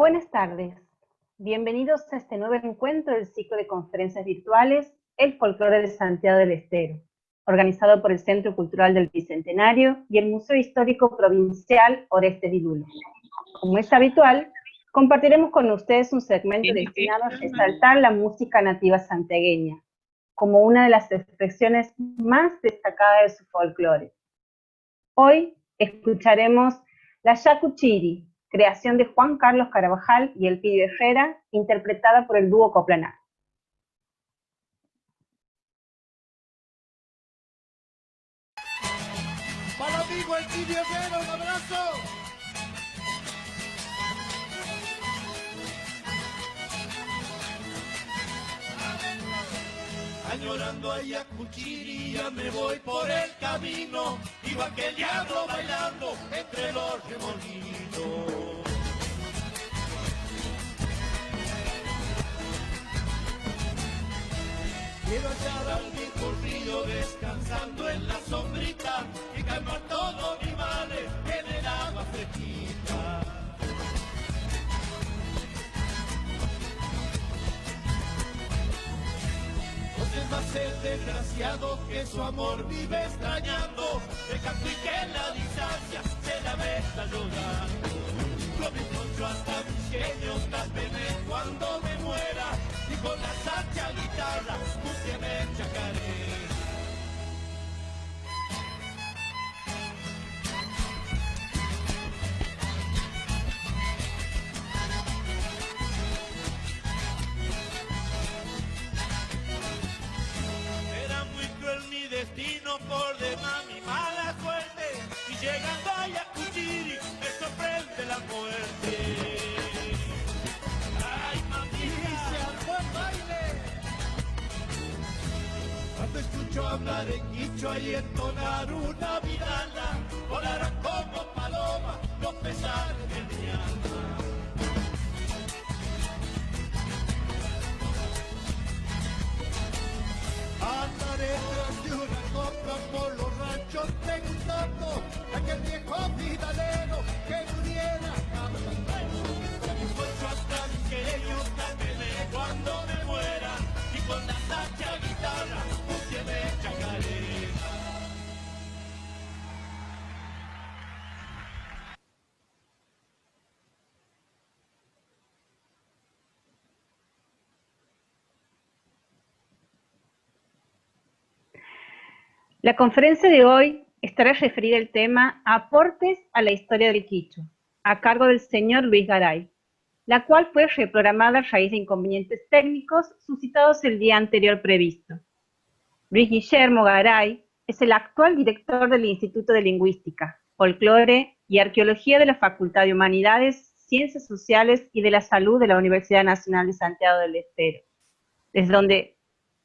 Buenas tardes. Bienvenidos a este nuevo encuentro del ciclo de conferencias virtuales El Folclore de Santiago del Estero, organizado por el Centro Cultural del Bicentenario y el Museo Histórico Provincial Orestes Di Lulo. Como es habitual, compartiremos con ustedes un segmento destinado a resaltar la música nativa santiagueña, como una de las expresiones más destacadas de su folclore. Hoy escucharemos la Yacuchiri, creación de Juan Carlos Carabajal y Elpidio Herrera, interpretada por el dúo Coplanar. Para el amigo Elpidio Herrera, un abrazo. Añorando a Yacuchiri, ya me voy por el camino, igual que el diablo bailando entre los remolinos. Quiero hallar al viejo río descansando en la sombrita y calmar todos mis males en el agua fresquita. No sé más el desgraciado que su amor vive extrañando, de canto y que en la distancia se la ve está llorando. Lo mismo yo hasta mis genios las pené cuando me muera, y con la sacha guitarra búsqueme el chacaré. Era muy cruel mi destino, por demás mi mala suerte, y llegando a Yacuchiri me sorprende la muerte. ¡Ay, mamita! ¡Se armó el baile! Cuando escucho hablar en quichua y entonar una vidala, volarán como paloma los pesares de mi alma. Andaré tras de una copa por los ranchos preguntando a aquel viejo vidalero que muriera cantar. Mi puesto hasta mis queridos cápeme cuando me muera, y con la sacha guitarra búsqueme chacaré. La conferencia de hoy estará referida al tema Aportes a la historia del quichua, a cargo del señor Luis Garay, la cual fue reprogramada a raíz de inconvenientes técnicos suscitados el día anterior previsto. Luis Guillermo Garay es el actual director del Instituto de Lingüística, Folclore y Arqueología de la Facultad de Humanidades, Ciencias Sociales y de la Salud de la Universidad Nacional de Santiago del Estero, desde donde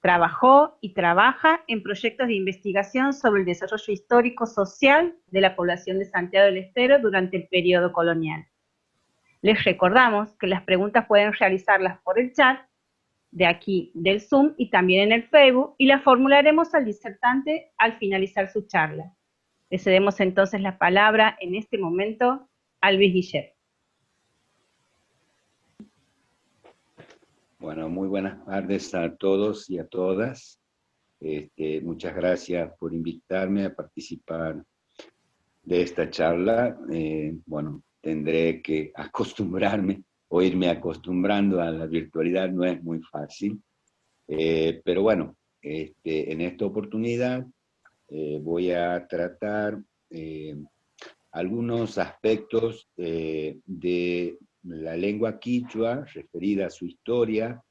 trabajó y trabaja en proyectos de investigación sobre el desarrollo histórico-social de la población de Santiago del Estero durante el periodo colonial. Les recordamos que las preguntas pueden realizarlas por el chat de aquí del Zoom y también en el Facebook, y las formularemos al disertante al finalizar su charla. Le cedemos entonces la palabra en este momento a Luis Guillermo. Bueno, muy buenas tardes a todos y a todas. Muchas gracias por invitarme a participar de esta charla. Bueno, tendré que acostumbrarme o irme acostumbrando a la virtualidad, no es muy fácil. Pero bueno, en esta oportunidad voy a tratar algunos aspectos de la lengua quichua referida a su historia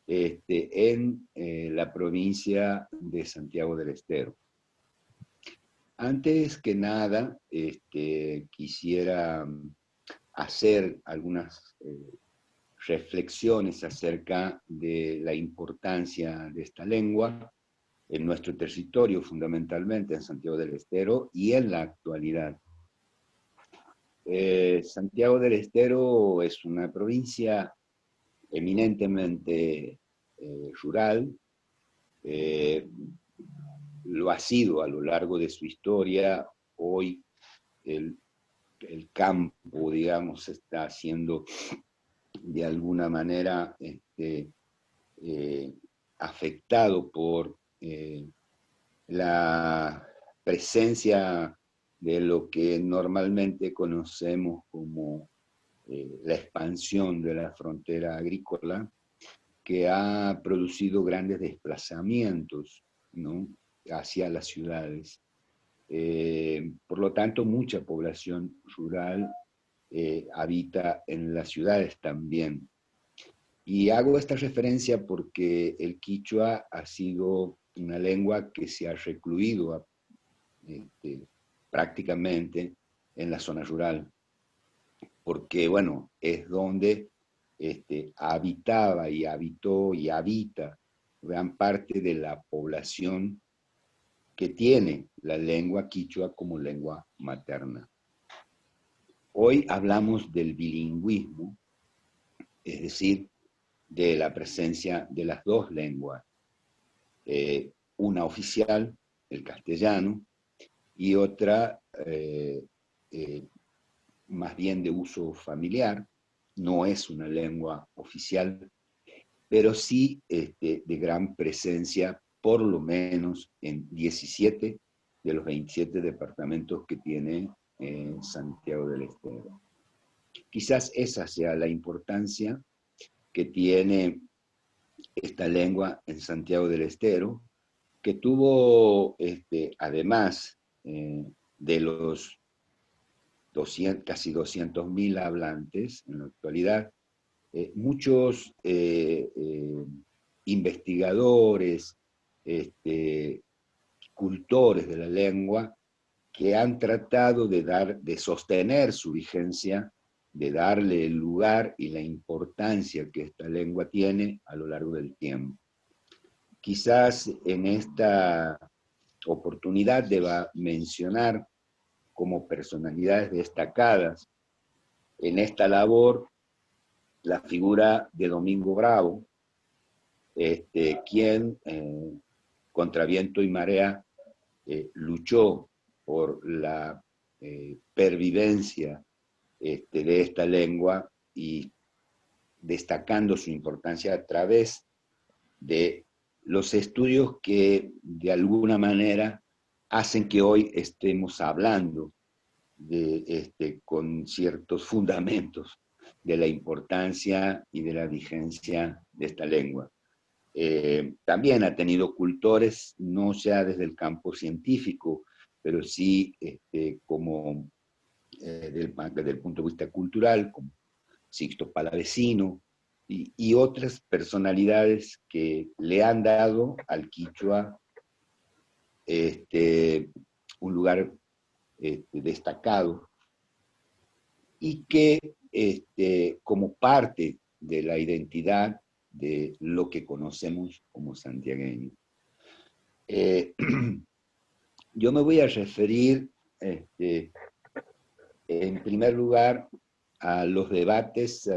en la provincia de Santiago del Estero. Antes que nada, quisiera hacer algunas reflexiones acerca de la importancia de esta lengua en nuestro territorio, fundamentalmente en Santiago del Estero y en la actualidad. Santiago del Estero es una provincia eminentemente rural, lo ha sido a lo largo de su historia. Hoy el campo, digamos, está siendo de alguna manera afectado por la presencia de lo que normalmente conocemos como la expansión de la frontera agrícola, que ha producido grandes desplazamientos, ¿no?, hacia las ciudades. Por lo tanto, mucha población rural habita en las ciudades también. Y hago esta referencia porque el quichua ha sido una lengua que se ha recluido prácticamente en la zona rural, porque, bueno, es donde habitaba y habitó y habita gran parte de la población que tiene la lengua quichua como lengua materna. Hoy hablamos del bilingüismo, es decir, de la presencia de las dos lenguas, una oficial, el castellano, y otra más bien de uso familiar. No es una lengua oficial, pero sí de gran presencia, por lo menos en 17 de los 27 departamentos que tiene Santiago del Estero. Quizás esa sea la importancia que tiene esta lengua en Santiago del Estero, que tuvo, además de los casi 200.000 hablantes en la actualidad, muchos investigadores, cultores de la lengua, que han tratado de sostener su vigencia, de darle el lugar y la importancia que esta lengua tiene a lo largo del tiempo. Quizás en esta oportunidad deba mencionar como personalidades destacadas en esta labor la figura de Domingo Bravo, quien contra viento y marea luchó por la pervivencia de esta lengua y destacando su importancia a través de los estudios que de alguna manera hacen que hoy estemos hablando con ciertos fundamentos de la importancia y de la vigencia de esta lengua. También ha tenido cultores, no ya desde el campo científico, pero sí como desde el punto de vista cultural, como Sixto Palavecino, y otras personalidades que le han dado al quichua un lugar destacado, y que como parte de la identidad de lo que conocemos como santiagueño. Yo me voy a referir en primer lugar a los debates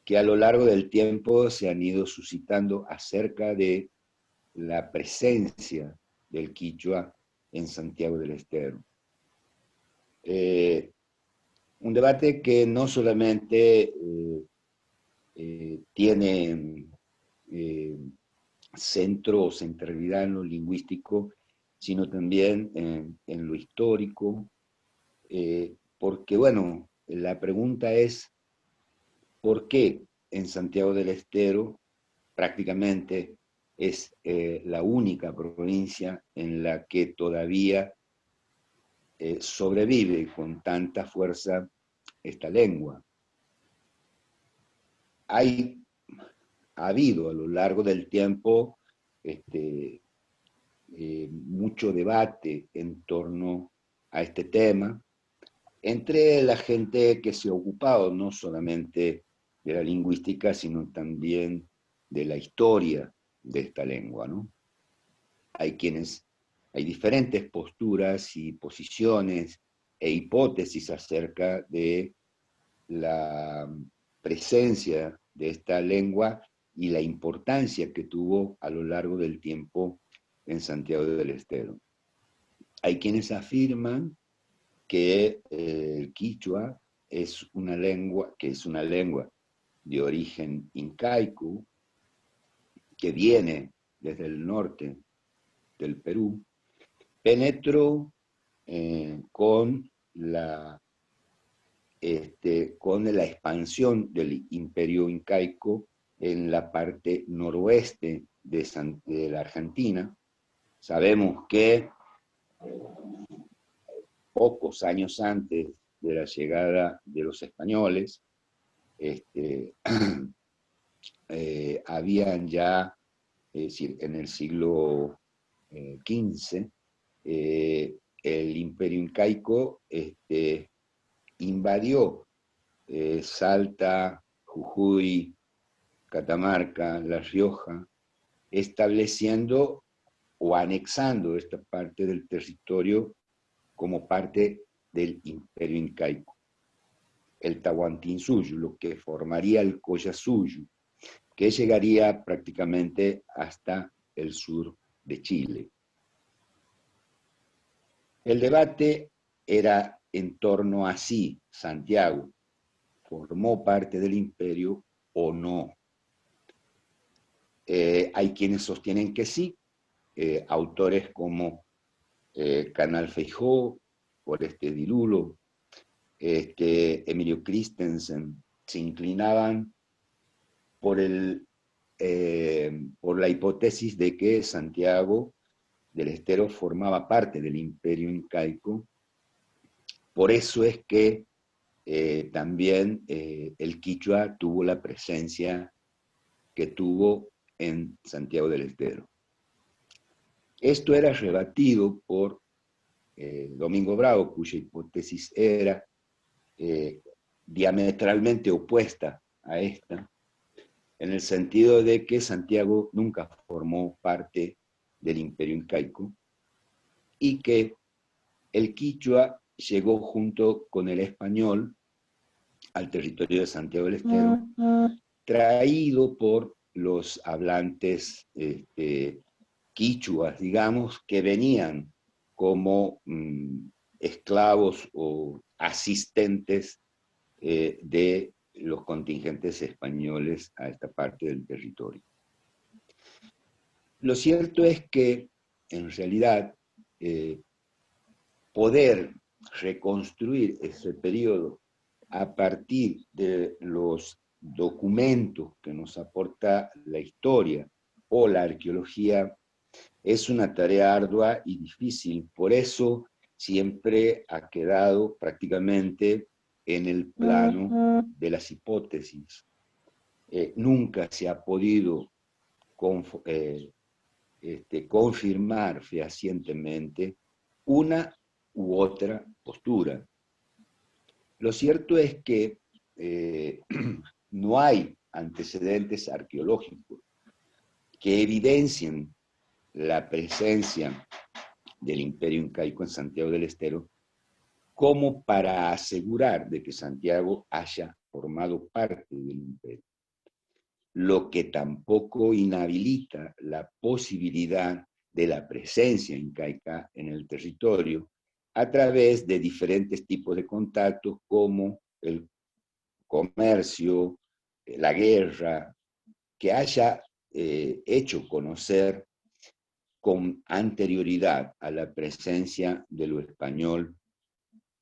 que a lo largo del tiempo se han ido suscitando acerca de la presencia del quichua en Santiago del Estero. Un debate que no solamente tiene centro o centralidad en lo lingüístico, sino también en lo histórico, porque, bueno, la pregunta es, ¿por qué en Santiago del Estero prácticamente es la única provincia en la que todavía sobrevive con tanta fuerza esta lengua? Ha habido a lo largo del tiempo mucho debate en torno a este tema, entre la gente que se ha ocupado no solamente de la lingüística, sino también de la historia de esta lengua, ¿no? Hay diferentes posturas y posiciones e hipótesis acerca de la presencia de esta lengua y la importancia que tuvo a lo largo del tiempo en Santiago del Estero. Hay quienes afirman que el quichua es una lengua de origen incaico, que viene desde el norte del Perú, penetró con la expansión del imperio incaico en la parte noroeste de la Argentina. Sabemos que pocos años antes de la llegada de los españoles, habían ya, es decir, en el siglo XV, el imperio incaico invadió Salta, Jujuy, Catamarca, La Rioja, estableciendo o anexando esta parte del territorio como parte del imperio incaico. El Tahuantinsuyo, lo que formaría el Collasuyo, que llegaría prácticamente hasta el sur de Chile. El debate era en torno a si Santiago formó parte del imperio o no. Hay quienes sostienen que sí, autores como Canal Feijó, Oreste Dilulo, Emilio Christensen, se inclinaban por la hipótesis de que Santiago del Estero formaba parte del imperio incaico. Por eso es que también el quichua tuvo la presencia que tuvo en Santiago del Estero. Esto era rebatido por Domingo Bravo, cuya hipótesis era diametralmente opuesta a esta, en el sentido de que Santiago nunca formó parte del imperio incaico y que el quichua llegó junto con el español al territorio de Santiago del Estero, traído por los hablantes quichuas, digamos, que venían como esclavos o asistentes de los contingentes españoles a esta parte del territorio. Lo cierto es que, en realidad, poder reconstruir ese periodo a partir de los documentos que nos aporta la historia o la arqueología es una tarea ardua y difícil. Por eso siempre ha quedado prácticamente en el plano de las hipótesis. Nunca se ha podido confirmar fehacientemente una u otra postura. Lo cierto es que no hay antecedentes arqueológicos que evidencien la presencia del imperio incaico en Santiago del Estero como para asegurar de que Santiago haya formado parte del imperio. Lo que tampoco inhabilita la posibilidad de la presencia incaica en el territorio a través de diferentes tipos de contactos como el comercio, la guerra, que haya hecho conocer con anterioridad a la presencia de lo español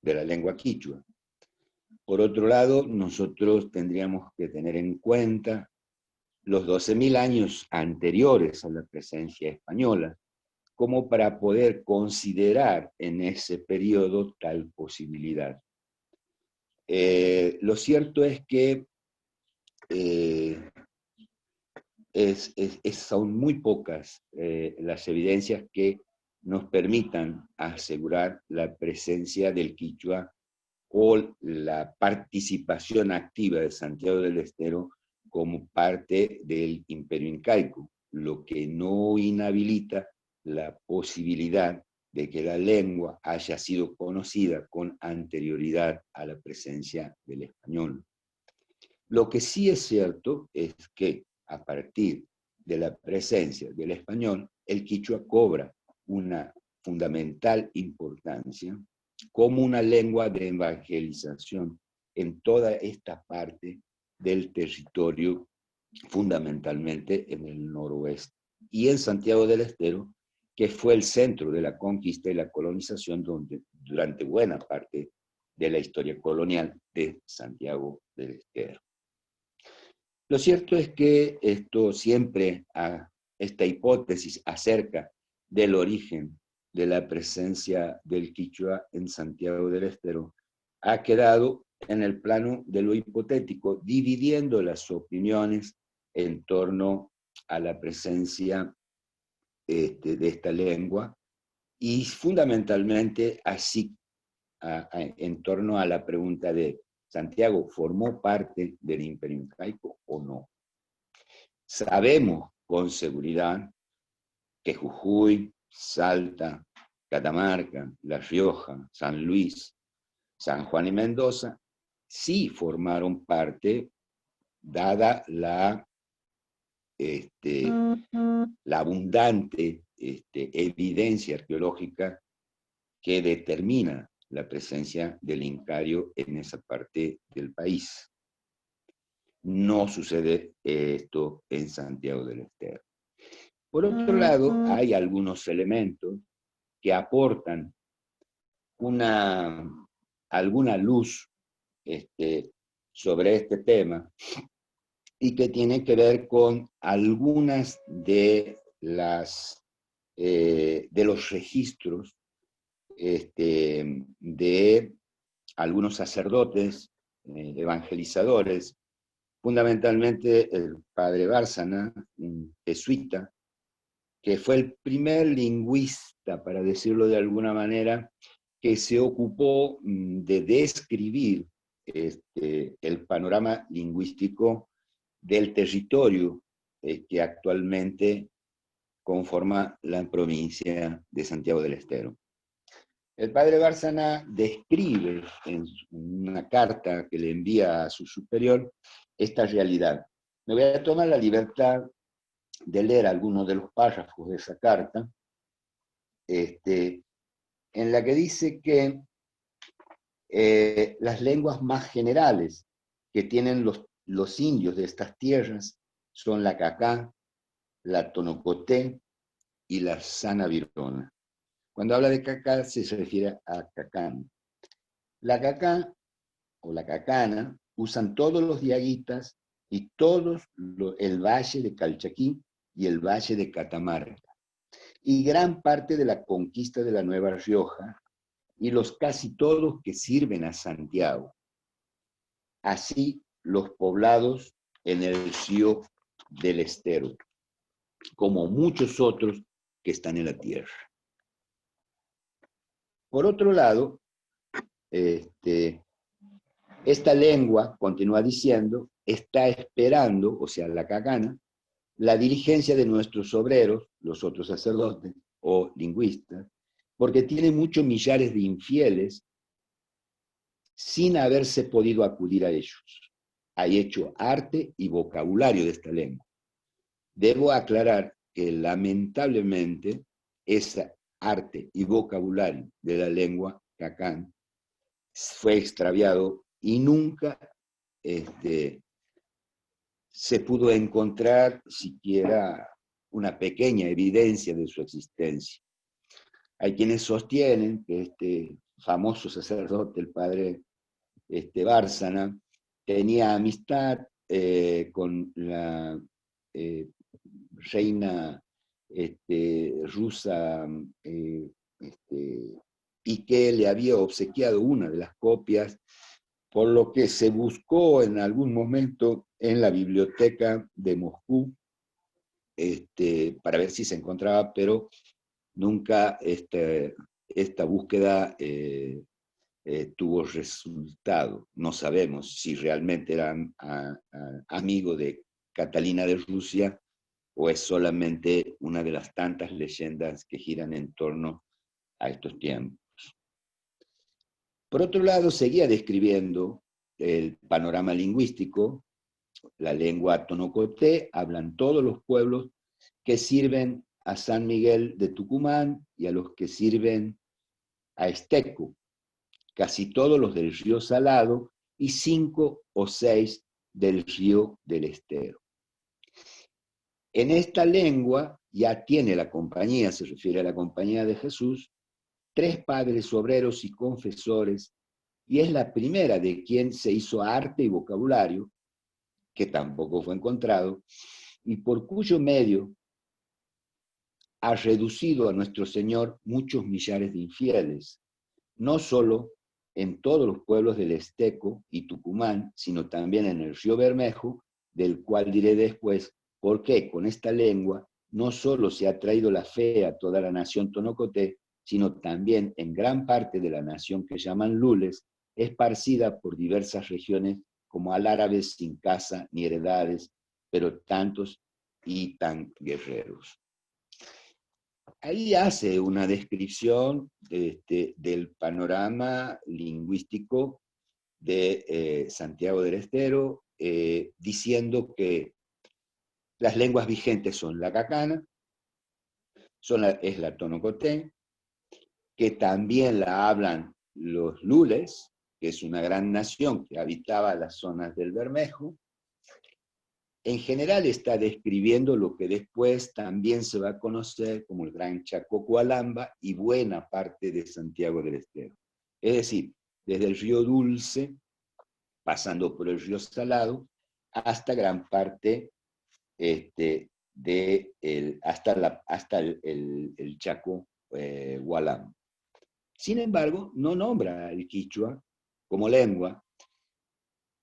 de la lengua quichua. Por otro lado, nosotros tendríamos que tener en cuenta los 12.000 años anteriores a la presencia española, como para poder considerar en ese periodo tal posibilidad. Lo cierto es que son muy pocas las evidencias que nos permitan asegurar la presencia del quichua o la participación activa de Santiago del Estero como parte del imperio incaico, lo que no inhabilita la posibilidad de que la lengua haya sido conocida con anterioridad a la presencia del español. Lo que sí es cierto es que a partir de la presencia del español, el quichua cobra una fundamental importancia como una lengua de evangelización en toda esta parte del territorio, fundamentalmente en el noroeste, y en Santiago del Estero, que fue el centro de la conquista y la colonización durante buena parte de la historia colonial de Santiago del Estero. Lo cierto es que esto siempre, esta hipótesis acerca del origen de la presencia del quichua en Santiago del Estero, ha quedado en el plano de lo hipotético, dividiendo las opiniones en torno a la presencia de esta lengua y fundamentalmente así en torno a la pregunta de ¿Santiago formó parte del Imperio Incaico o no? Sabemos con seguridad que Jujuy, Salta, Catamarca, La Rioja, San Luis, San Juan y Mendoza sí formaron parte, dada la abundante evidencia arqueológica que determina la presencia del incario en esa parte del país. No sucede esto en Santiago del Estero. Por otro lado, hay algunos elementos que aportan alguna luz sobre este tema y que tiene que ver con algunas de los registros de algunos sacerdotes evangelizadores, fundamentalmente el padre Bárcena, un jesuita, que fue el primer lingüista, para decirlo de alguna manera, que se ocupó de describir el panorama lingüístico del territorio que actualmente conforma la provincia de Santiago del Estero. El padre Bárcena describe en una carta que le envía a su superior esta realidad. Me voy a tomar la libertad de leer algunos de los párrafos de esa carta, en la que dice que las lenguas más generales que tienen los indios de estas tierras son la cacá, la tonocoté y la sanavirona. Cuando habla de cacá se refiere a cacán. La cacá o la cacana usan todos los diaguitas y el valle de Calchaquí y el valle de Catamarca, y gran parte de la conquista de la Nueva Rioja y los casi todos que sirven a Santiago. Así los poblados en el río del Estero, como muchos otros que están en la tierra. Por otro lado, esta lengua, continúa diciendo, está esperando, o sea, la cacana, la diligencia de nuestros obreros, los otros sacerdotes o lingüistas, porque tiene muchos millares de infieles sin haberse podido acudir a ellos. Hay hecho arte y vocabulario de esta lengua. Debo aclarar que lamentablemente ese arte y vocabulario de la lengua cacán fue extraviado y nunca se pudo encontrar siquiera una pequeña evidencia de su existencia. Hay quienes sostienen que este famoso sacerdote, el padre Bárcena, tenía amistad con la reina rusa y que le había obsequiado una de las copias, por lo que se buscó en algún momento en la biblioteca de Moscú para ver si se encontraba, pero nunca esta búsqueda tuvo resultado. No sabemos si realmente era amigo de Catalina de Rusia o es solamente una de las tantas leyendas que giran en torno a estos tiempos. Por otro lado, seguía describiendo el panorama lingüístico. La lengua tonocoté hablan todos los pueblos que sirven a San Miguel de Tucumán y a los que sirven a Esteco, casi todos los del río Salado y 5 o 6 del río del Estero. En esta lengua ya tiene la compañía, se refiere a la compañía de Jesús, 3 padres obreros y confesores, y es la primera de quien se hizo arte y vocabulario, que tampoco fue encontrado, y por cuyo medio ha reducido a nuestro Señor muchos millares de infieles, no solo en todos los pueblos del Esteco y Tucumán, sino también en el río Bermejo, del cual diré después por qué con esta lengua no solo se ha traído la fe a toda la nación tonocoté, sino también en gran parte de la nación que llaman lules, esparcida por diversas regiones como al árabes sin casa ni heredades, pero tantos y tan guerreros. Ahí hace una descripción del panorama lingüístico de Santiago del Estero, diciendo que las lenguas vigentes son la cacana, es la tonocoté, que también la hablan los lules, que es una gran nación que habitaba las zonas del Bermejo. En general está describiendo lo que después también se va a conocer como el Gran Chaco Coalamba y buena parte de Santiago del Estero. Es decir, desde el río Dulce, pasando por el río Salado, hasta gran parte hasta el Chaco Gualamba. Sin embargo, no nombra el quichua como lengua,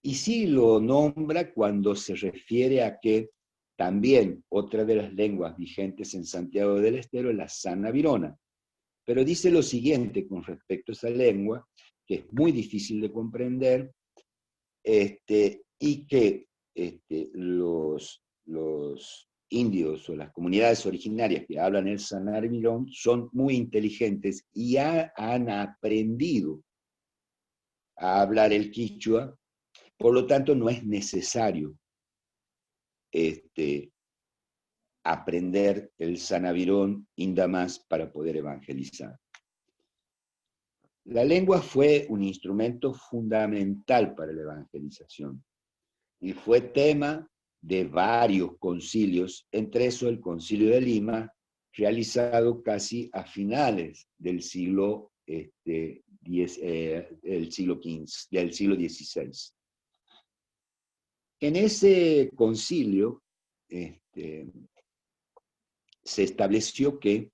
y sí lo nombra cuando se refiere a que también otra de las lenguas vigentes en Santiago del Estero es la Sanavirona. Pero dice lo siguiente con respecto a esa lengua, que es muy difícil de comprender, y que los indios o las comunidades originarias que hablan el Sanavirón son muy inteligentes y han aprendido a hablar el quichua. Por lo tanto, no es necesario aprender el Sanavirón indamás para poder evangelizar. La lengua fue un instrumento fundamental para la evangelización y fue tema de varios concilios, entre esos el Concilio de Lima, realizado casi a finales del siglo XVI. En ese concilio se estableció que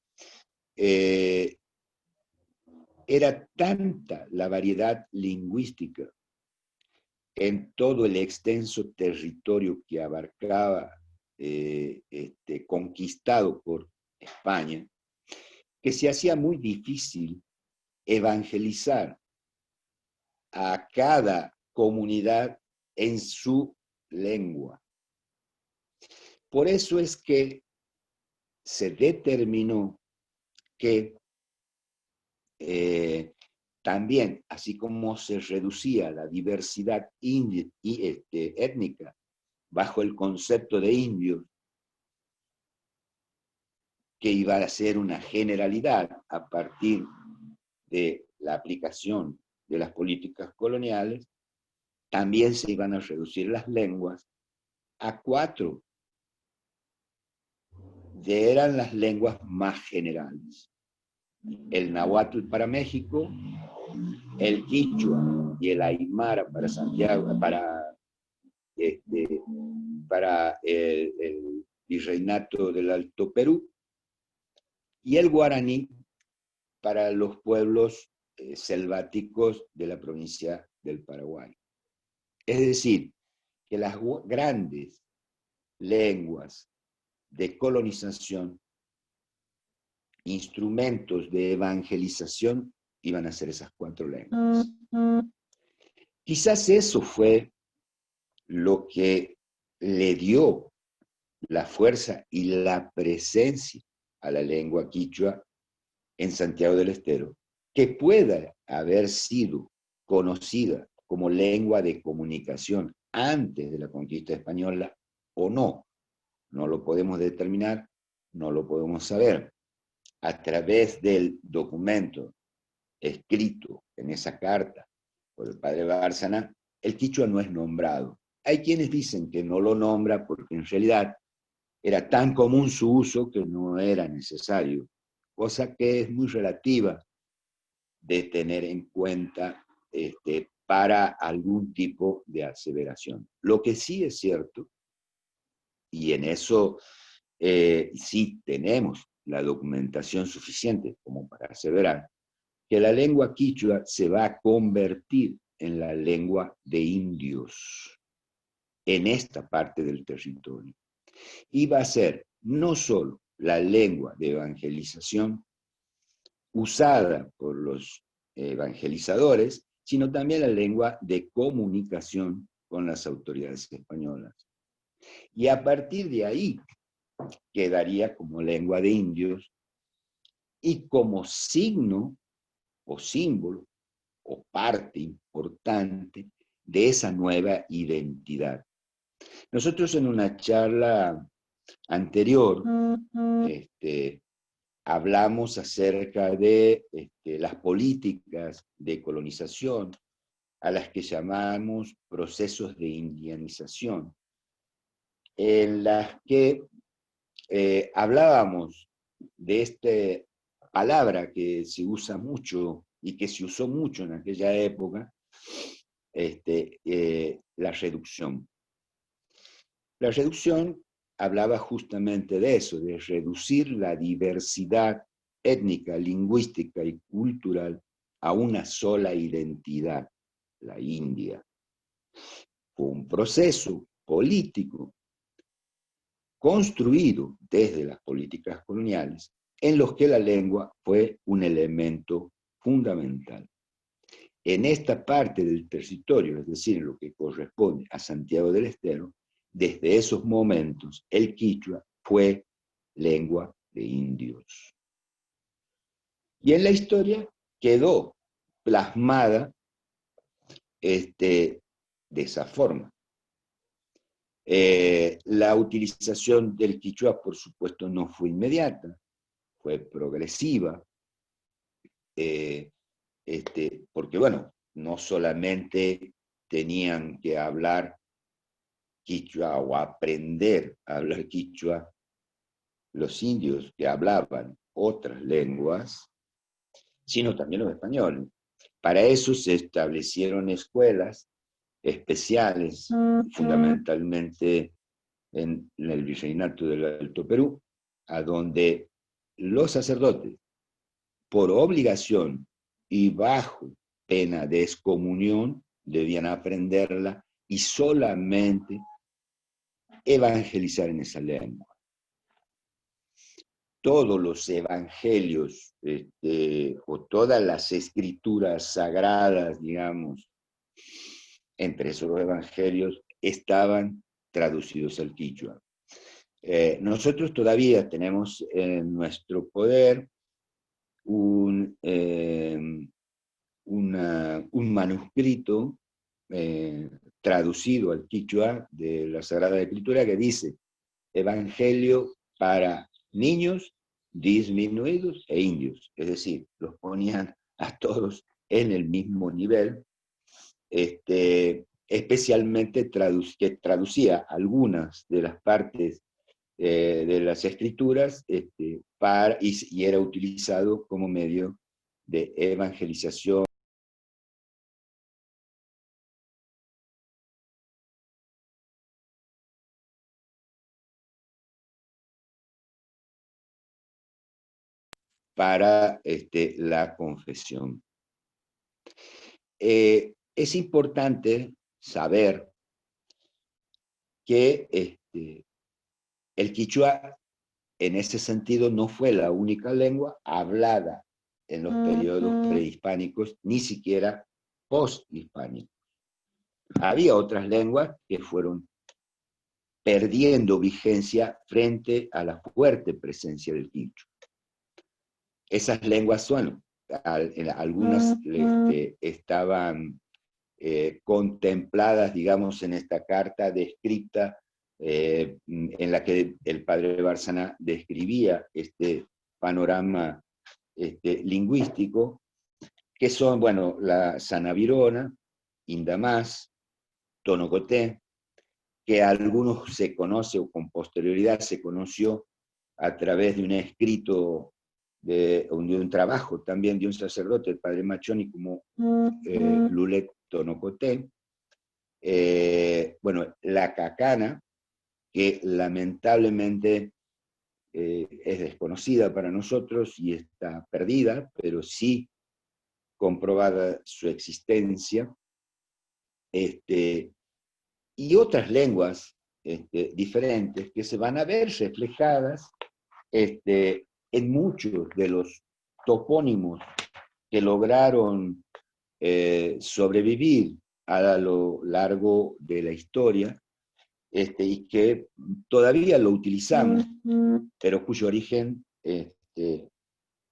era tanta la variedad lingüística en todo el extenso territorio que abarcaba, conquistado por España, que se hacía muy difícil evangelizar a cada comunidad en su lengua. Por eso es que se determinó que también, así como se reducía la diversidad étnica bajo el concepto de indios, que iba a ser una generalidad a partir de la aplicación de las políticas coloniales, también se iban a reducir las lenguas a 4. Eran las lenguas más generales: el náhuatl para México, el quichua y el aymara para Santiago, para el virreinato del Alto Perú, y el guaraní para los pueblos selváticos de la provincia del Paraguay. Es decir, que las grandes lenguas de colonización, instrumentos de evangelización, iban a ser esas 4 lenguas. Quizás eso fue lo que le dio la fuerza y la presencia a la lengua quichua en Santiago del Estero, que pueda haber sido conocida como lengua de comunicación antes de la conquista española o no. No lo podemos determinar, no lo podemos saber. A través del documento escrito en esa carta por el padre Bárcena, el quichua no es nombrado. Hay quienes dicen que no lo nombra porque en realidad era tan común su uso que no era necesario, cosa que es muy relativa de tener en cuenta para algún tipo de aseveración. Lo que sí es cierto, y en eso sí tenemos la documentación suficiente como para aseverar, que la lengua quichua se va a convertir en la lengua de indios en esta parte del territorio. Y va a ser no solo la lengua de evangelización usada por los evangelizadores, sino también la lengua de comunicación con las autoridades españolas. Y a partir de ahí quedaría como lengua de indios y como signo o símbolo o parte importante de esa nueva identidad. Nosotros en una charla anterior hablamos acerca de las políticas de colonización a las que llamamos procesos de indianización, en las que hablábamos de esta palabra que se usa mucho y que se usó mucho en aquella época, la reducción. La reducción hablaba justamente de eso, de reducir la diversidad étnica, lingüística y cultural a una sola identidad, la India. Fue un proceso político construido desde las políticas coloniales en los que la lengua fue un elemento fundamental. En esta parte del territorio, es decir, en lo que corresponde a Santiago del Estero, desde esos momentos el quichua fue lengua de indios. Y en la historia quedó plasmada de esa forma. La utilización del quichua, por supuesto, no fue inmediata, fue progresiva, porque, bueno, no solamente tenían que hablar quichua o aprender a hablar quichua los indios que hablaban otras lenguas, sino también los españoles. Para eso se establecieron escuelas especiales, fundamentalmente en el Virreinato del Alto Perú, a donde los sacerdotes, por obligación y bajo pena de excomunión, debían aprenderla y solamente evangelizar en esa lengua. Todos los evangelios o todas las escrituras sagradas, digamos, entre esos los evangelios, estaban traducidos al quichua. Nosotros todavía tenemos en nuestro poder un manuscrito traducido al quichua de la Sagrada Escritura que dice: Evangelio para niños, disminuidos e indios. Es decir, los ponían a todos en el mismo nivel, especialmente que traducía algunas de las partes de las escrituras y era utilizado como medio de evangelización. Para la confesión. Es importante saber que el quichua en ese sentido no fue la única lengua hablada en los periodos prehispánicos, ni siquiera posthispánicos. Había otras lenguas que fueron perdiendo vigencia frente a la fuerte presencia del quichua. Esas lenguas son, algunas estaban contempladas, digamos, en esta carta descrita en la que el padre Bárcena describía este panorama lingüístico, que son, bueno, la Sanavirona, Indamás, tonocoté, que a algunos se conoce o con posterioridad se conoció a través de un escrito, de un trabajo también de un sacerdote, el padre Machoni, como Lulet Tonocoté. Bueno, la cacana, que lamentablemente es desconocida para nosotros y está perdida, pero sí comprobada su existencia, y otras lenguas diferentes que se van a ver reflejadas en muchos de los topónimos que lograron sobrevivir a lo largo de la historia, y que todavía lo utilizamos, pero cuyo origen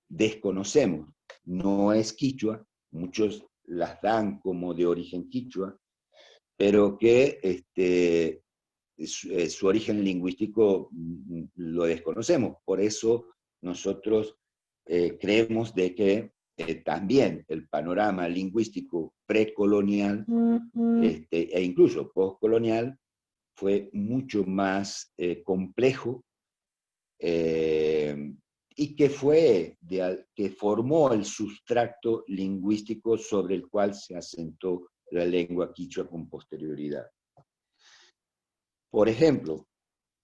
desconocemos. No es quichua, muchos las dan como de origen quichua, pero que su origen lingüístico lo desconocemos. Por eso nosotros creemos de que también el panorama lingüístico precolonial e incluso postcolonial fue mucho más complejo, y que formó el sustrato lingüístico sobre el cual se asentó la lengua quichua con posterioridad. Por ejemplo,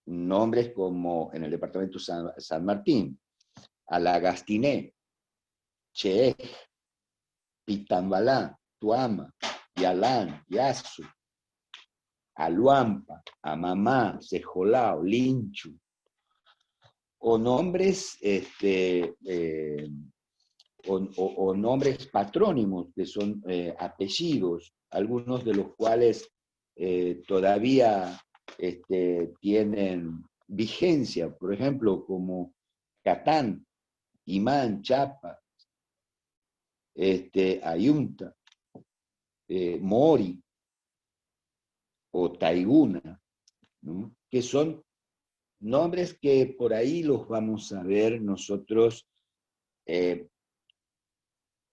nombres como en el departamento San Martín, Alagastiné, Cheej, Pitambalá, Tuama, Yalán, Yasu, Aluampa, Amamá, Sejolao, Linchu, o nombres, o nombres patrónimos, que son apellidos, algunos de los cuales todavía tienen vigencia, por ejemplo, como Catán, Imán, Chapa, Ayunta, Mori o Taiguna, ¿no? Que son nombres que por ahí los vamos a ver nosotros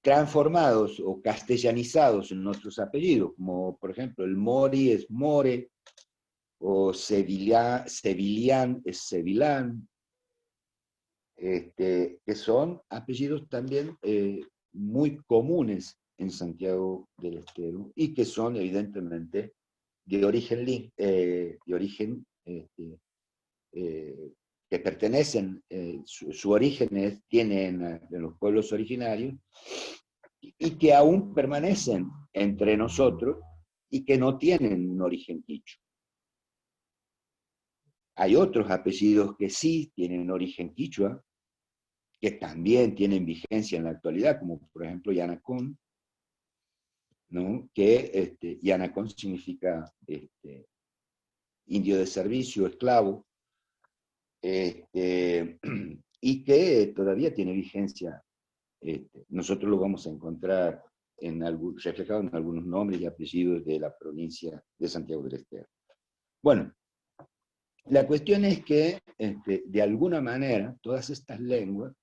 transformados o castellanizados en nuestros apellidos, como por ejemplo el Mori es More, o Sevillán es Sevillán, que son apellidos también muy comunes en Santiago del Estero y que son evidentemente de origen que pertenecen, su origen tienen en los pueblos originarios y que aún permanecen entre nosotros y que no tienen un origen quichua. Hay otros apellidos que sí tienen origen quichua, que también tienen vigencia en la actualidad, como por ejemplo Yanacón, ¿no? Que Yanacón significa indio de servicio, esclavo, y que todavía tiene vigencia. Nosotros lo vamos a encontrar reflejado en algunos nombres y apellidos de la provincia de Santiago del Estero. Bueno, la cuestión es que de alguna manera todas estas lenguas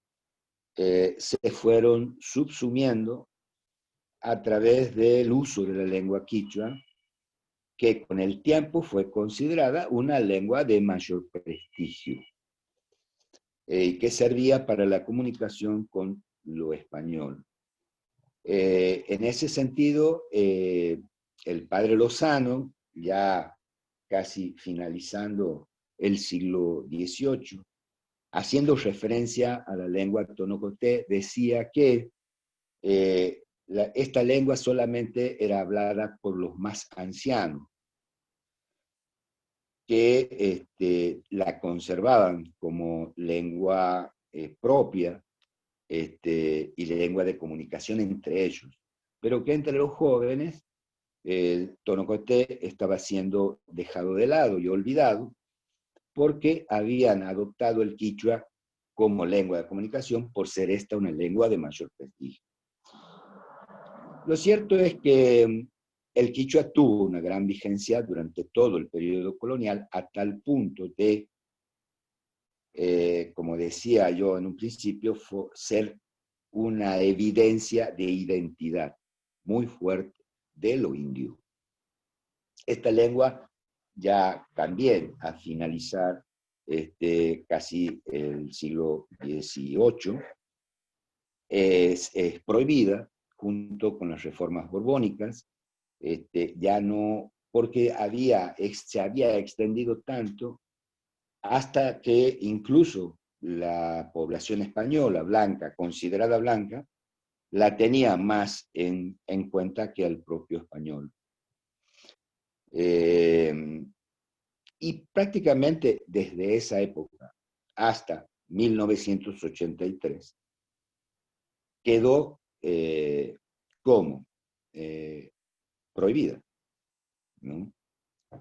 se fueron subsumiendo a través del uso de la lengua quichua, que con el tiempo fue considerada una lengua de mayor prestigio, que servía para la comunicación con lo español. En ese sentido, el padre Lozano, ya casi finalizando el siglo XVIII, haciendo referencia a la lengua tonocoté, decía que esta lengua solamente era hablada por los más ancianos, que la conservaban como lengua propia, y lengua de comunicación entre ellos, pero que entre los jóvenes el tonocoté estaba siendo dejado de lado y olvidado porque habían adoptado el quichua como lengua de comunicación por ser esta una lengua de mayor prestigio. Lo cierto es que el quichua tuvo una gran vigencia durante todo el periodo colonial, a tal punto de, como decía yo en un principio, ser una evidencia de identidad muy fuerte de lo indio. esta lengua ya también a finalizar casi el siglo XVIII es prohibida junto con las reformas borbónicas, ya no, porque se había extendido tanto hasta que incluso la población española blanca, considerada blanca, la tenía más en cuenta que el propio español. Y prácticamente desde esa época hasta 1983 quedó como prohibida, ¿no?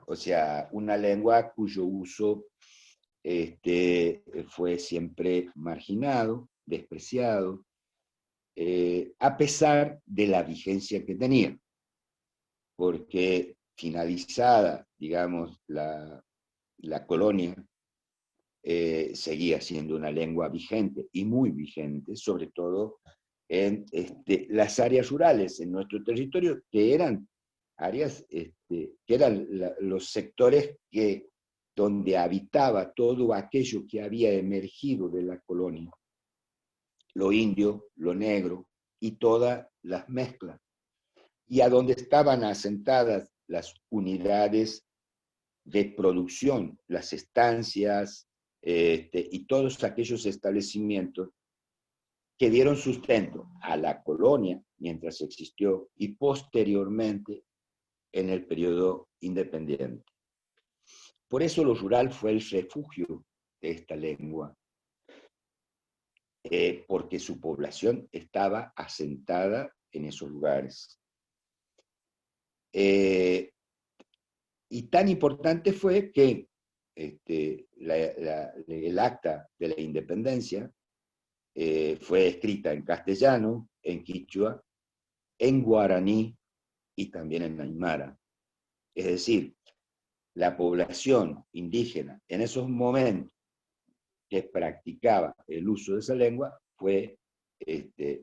O sea, una lengua cuyo uso fue siempre marginado, despreciado, a pesar de la vigencia que tenía, porque finalizada, digamos, la colonia, seguía siendo una lengua vigente y muy vigente, sobre todo en las áreas rurales en nuestro territorio, que eran áreas, que eran los sectores donde habitaba todo aquello que había emergido de la colonia, lo indio, lo negro y todas las mezclas, y a donde estaban asentadas las unidades de producción, las estancias y todos aquellos establecimientos que dieron sustento a la colonia mientras existió y posteriormente en el periodo independiente. Por eso lo rural fue el refugio de esta lengua, porque su población estaba asentada en esos lugares. Y tan importante fue que el acta de la independencia fue escrita en castellano, en quichua, en guaraní y también en aymara. Es decir, la población indígena en esos momentos que practicaba el uso de esa lengua fue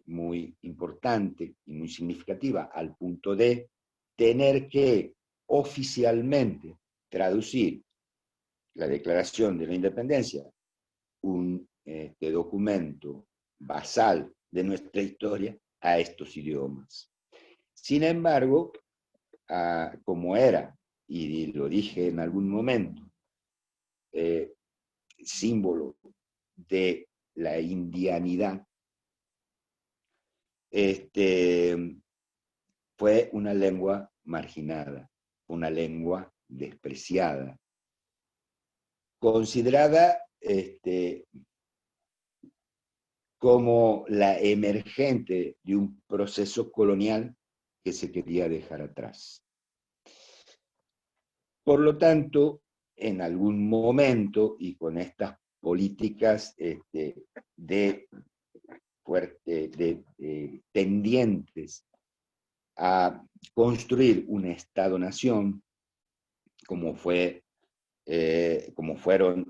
muy importante y muy significativa, al punto de tener que oficialmente traducir la Declaración de la Independencia, un documento basal de nuestra historia, a estos idiomas. Sin embargo, como era, y lo dije en algún momento, símbolo de la indianidad, fue una lengua marginada, una lengua despreciada, considerada como la emergente de un proceso colonial que se quería dejar atrás. Por lo tanto, en algún momento, y con estas políticas tendientes a construir un Estado-nación, como fueron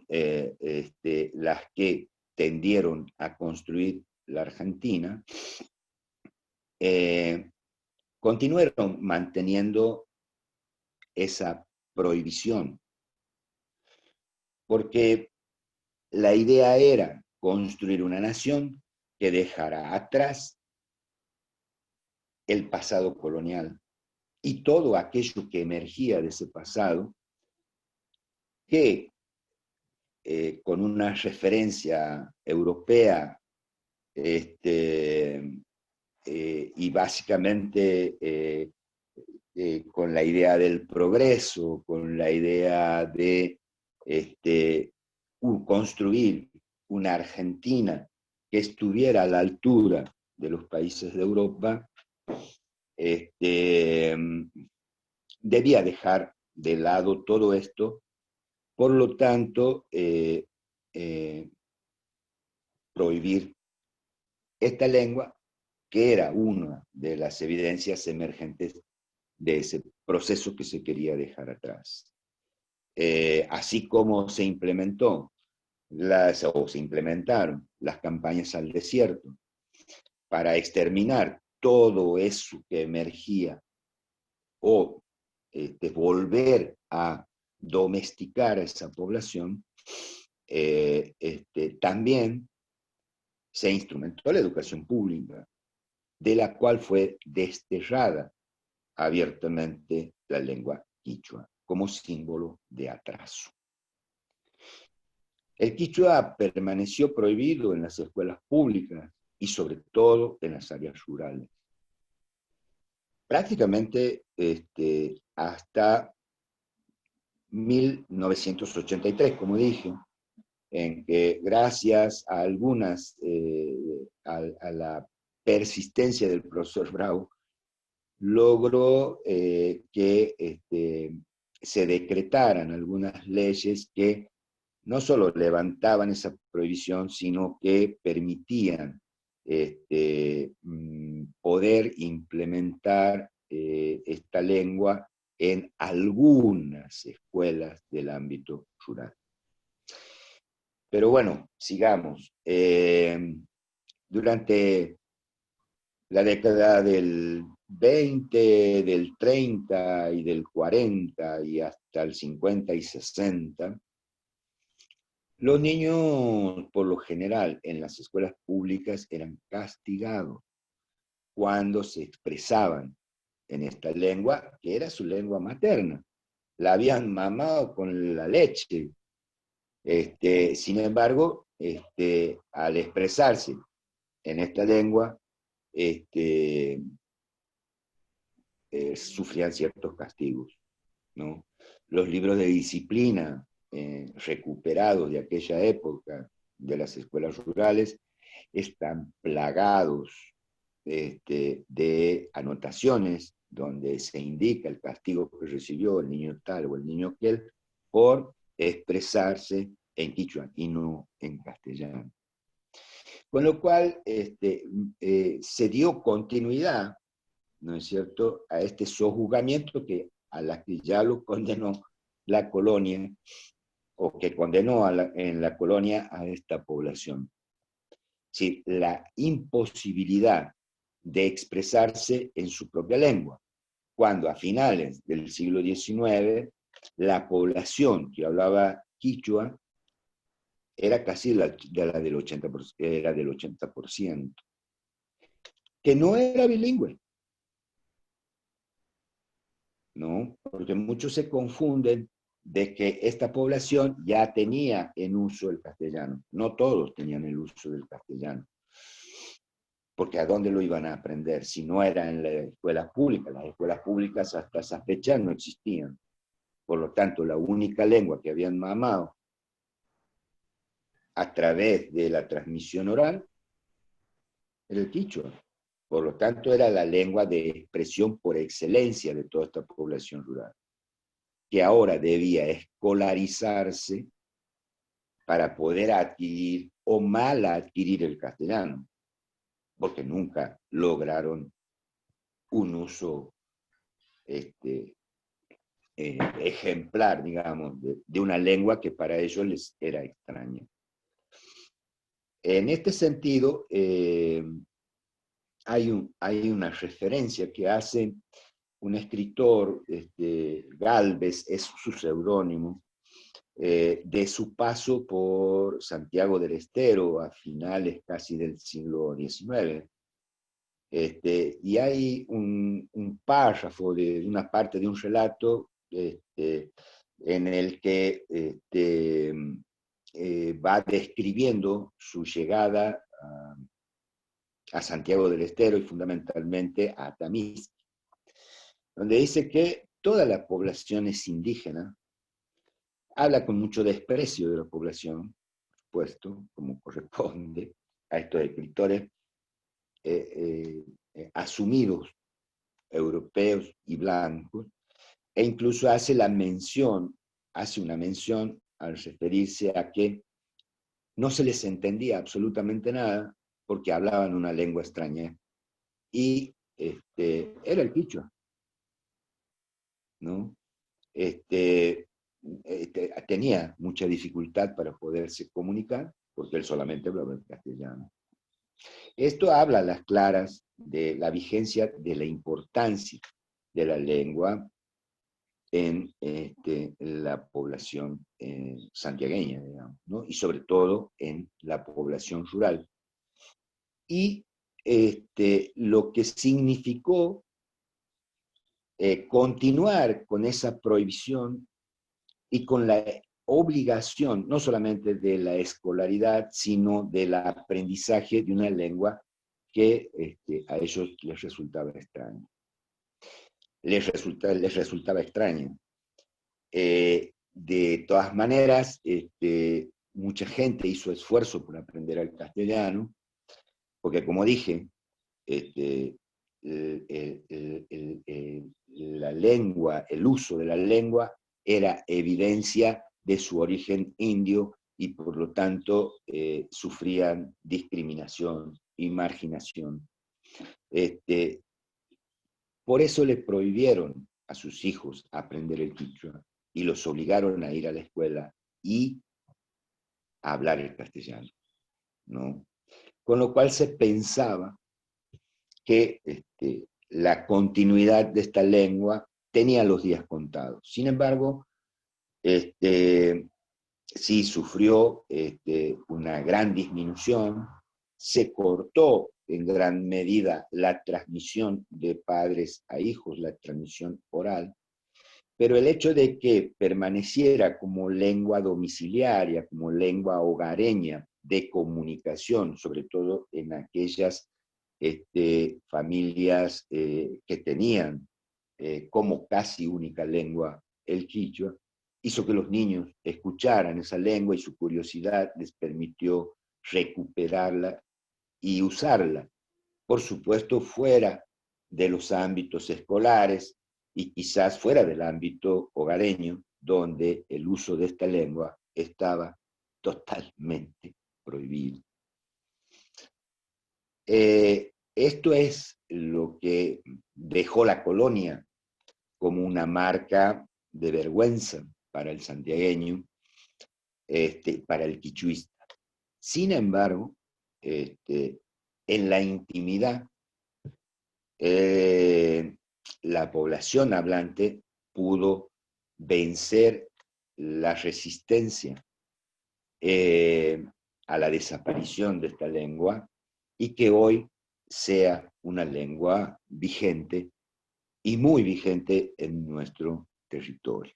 las que tendieron a construir la Argentina, continuaron manteniendo esa prohibición, porque la idea era construir una nación que dejara atrás el pasado colonial y todo aquello que emergía de ese pasado, que con una referencia europea y básicamente con la idea del progreso, con la idea de construir una Argentina que estuviera a la altura de los países de Europa, debía dejar de lado todo esto. Por lo tanto, prohibir esta lengua, que era una de las evidencias emergentes de ese proceso que se quería dejar atrás. Así como se implementaron las campañas al desierto para exterminar todo eso que emergía o volver a domesticar a esa población, también se instrumentó la educación pública, de la cual fue desterrada abiertamente la lengua quichua como símbolo de atraso. El quichua permaneció prohibido en las escuelas públicas y sobre todo en las áreas rurales. Prácticamente hasta 1983, como dije, en que gracias a algunas, a la persistencia del profesor Bravo, logró que se decretaran algunas leyes que no solo levantaban esa prohibición, sino que permitían poder implementar esta lengua en algunas escuelas del ámbito rural. Pero bueno, sigamos. Durante la década del 20, del 30 y del 40 y hasta el 50 y 60, los niños, por lo general, en las escuelas públicas eran castigados cuando se expresaban en esta lengua, que era su lengua materna. La habían mamado con la leche. Sin embargo, al expresarse en esta lengua, sufrían ciertos castigos, ¿no? Los libros de disciplina recuperados de aquella época de las escuelas rurales están plagados de anotaciones donde se indica el castigo que recibió el niño tal o el niño aquel por expresarse en quichua y no en castellano. Con lo cual se dio continuidad, ¿no es cierto?, a este sojuzgamiento a la que ya lo condenó la colonia, o que condenó en la colonia a esta población. Sí, la imposibilidad de expresarse en su propia lengua, cuando a finales del siglo XIX la población que hablaba quichua era casi la del 80%, era del 80%, que no era bilingüe, ¿no? Porque muchos se confunden de que esta población ya tenía en uso el castellano. No todos tenían el uso del castellano. Porque ¿a dónde lo iban a aprender si no era en la escuela pública? Las escuelas públicas hasta esa fecha no existían. Por lo tanto, la única lengua que habían mamado a través de la transmisión oral era el quichua. Por lo tanto, era la lengua de expresión por excelencia de toda esta población rural, que ahora debía escolarizarse para poder adquirir o mal adquirir el castellano, porque nunca lograron un uso ejemplar, digamos, de una lengua que para ellos les era extraña. En este sentido, hay una referencia que hace un escritor, Gálvez, es su seudónimo, de su paso por Santiago del Estero a finales casi del siglo XIX. Y hay un párrafo de una parte de un relato en el que va describiendo su llegada a Santiago del Estero y fundamentalmente a Atamisqui, donde dice que toda la población es indígena. Habla con mucho desprecio de la población, por supuesto, como corresponde a estos escritores asumidos, europeos y blancos, e incluso hace una mención al referirse a que no se les entendía absolutamente nada porque hablaban una lengua extraña, y era el quichua, ¿no? Tenía mucha dificultad para poderse comunicar, porque él solamente hablaba el castellano. Esto habla a las claras de la vigencia, de la importancia de la lengua en la población santiagueña, digamos, ¿no? Y sobre todo en la población rural. Y lo que significó continuar con esa prohibición y con la obligación, no solamente de la escolaridad, sino del aprendizaje de una lengua que a ellos les resultaba extraña. Les resultaba extraña. De todas maneras, mucha gente hizo esfuerzo por aprender el castellano, porque como dije, la lengua, el uso de la lengua era evidencia de su origen indio y por lo tanto sufrían discriminación y marginación. Por eso le prohibieron a sus hijos aprender el quichua y los obligaron a ir a la escuela y a hablar el castellano, ¿no? Con lo cual se pensaba que la continuidad de esta lengua tenía los días contados. Sin embargo, sí sufrió una gran disminución, se cortó en gran medida la transmisión de padres a hijos, la transmisión oral, pero el hecho de que permaneciera como lengua domiciliaria, como lengua hogareña de comunicación, sobre todo en aquellas familias que tenían como casi única lengua el quichua, hizo que los niños escucharan esa lengua y su curiosidad les permitió recuperarla y usarla. Por supuesto, fuera de los ámbitos escolares y quizás fuera del ámbito hogareño, donde el uso de esta lengua estaba totalmente prohibido. Esto es lo que dejó la colonia como una marca de vergüenza para el santiagueño, para el quichuista. Sin embargo, en la intimidad, la población hablante pudo vencer la resistencia a la desaparición de esta lengua y que hoy sea una lengua vigente y muy vigente en nuestro territorio.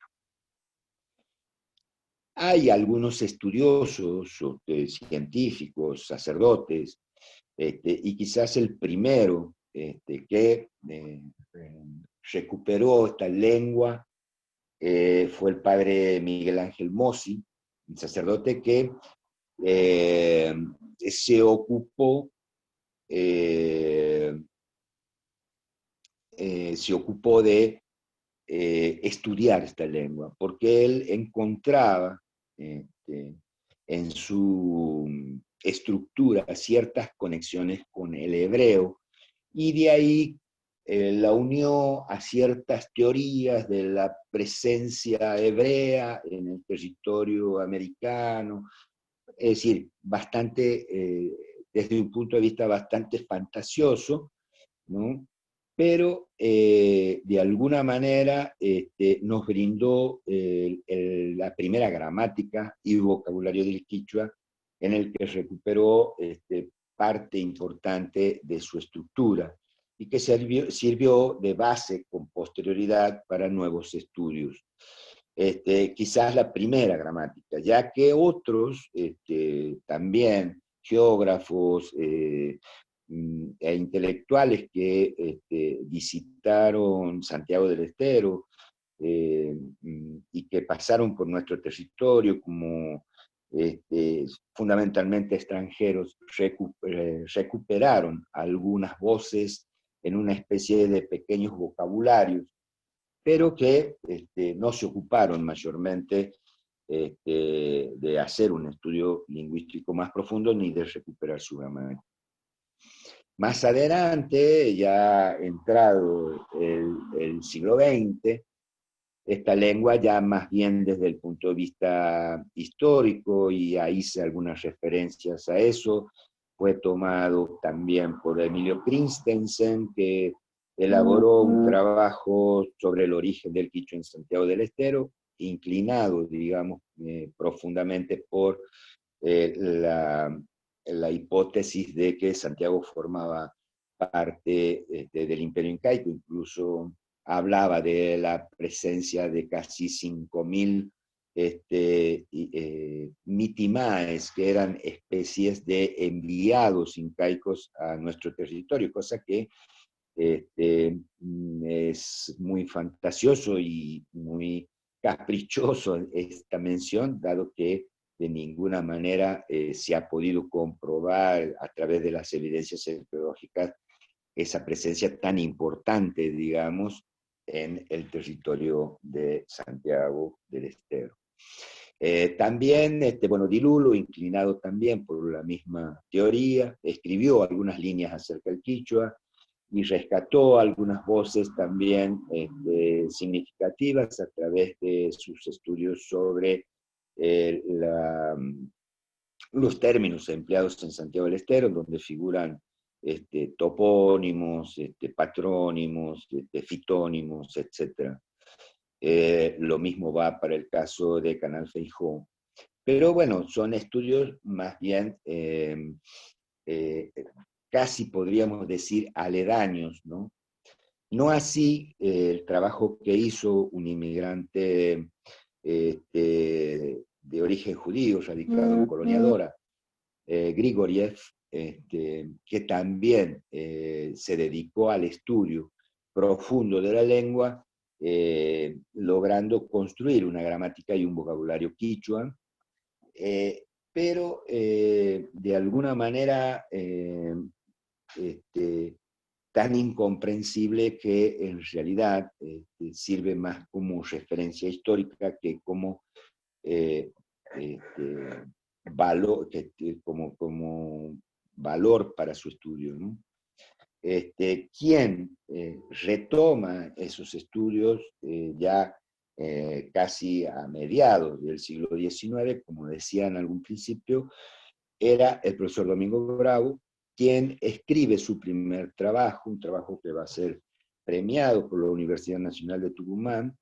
Hay algunos estudiosos, científicos, sacerdotes, y quizás el primero que recuperó esta lengua fue el padre Miguel Ángel Mossi, un sacerdote que se ocupó de estudiar esta lengua, porque él encontraba en su estructura ciertas conexiones con el hebreo, y de ahí la unió a ciertas teorías de la presencia hebrea en el territorio americano, es decir, bastante, desde un punto de vista bastante fantasioso, ¿no? Pero de alguna manera nos brindó la primera gramática y vocabulario del quichua, en el que recuperó parte importante de su estructura y que sirvió de base con posterioridad para nuevos estudios. Quizás la primera gramática, ya que otros también geógrafos e intelectuales que visitaron Santiago del Estero y que pasaron por nuestro territorio como fundamentalmente extranjeros, recuperaron algunas voces en una especie de pequeños vocabularios, pero que no se ocuparon mayormente de hacer un estudio lingüístico más profundo ni de recuperar su gramática. Más adelante, ya entrado el siglo XX, esta lengua ya más bien desde el punto de vista histórico, y ahí hice algunas referencias a eso, fue tomado también por Emilio Christensen, que elaboró un trabajo sobre el origen del quichua en Santiago del Estero, inclinado, digamos, profundamente por la hipótesis de que Santiago formaba parte del Imperio Incaico, incluso hablaba de la presencia de casi 5.000 mitimaes, que eran especies de enviados incaicos a nuestro territorio, cosa que es muy fantasioso y muy caprichoso esta mención, dado que de ninguna manera se ha podido comprobar a través de las evidencias arqueológicas esa presencia tan importante, digamos, en el territorio de Santiago del Estero. También, bueno, Di Lullo, inclinado también por la misma teoría, escribió algunas líneas acerca del quichua y rescató algunas voces también significativas a través de sus estudios sobre los términos empleados en Santiago del Estero, donde figuran topónimos, patrónimos, fitónimos, etc. Lo mismo va para el caso de Canal Feijó. Pero bueno, son estudios más bien casi podríamos decir aledaños, ¿no? No así el trabajo que hizo un inmigrante de origen judío, radicado en Colonia Dora, Grigoriev, que también se dedicó al estudio profundo de la lengua, logrando construir una gramática y un vocabulario quichua, pero de alguna manera tan incomprensible que en realidad sirve más como referencia histórica que como valor, como valor para su estudio, ¿no? Quien retoma esos estudios ya casi a mediados del siglo XIX, como decía en algún principio, era el profesor Domingo Bravo, quien escribe su primer trabajo, un trabajo que va a ser premiado por la Universidad Nacional de Tucumán,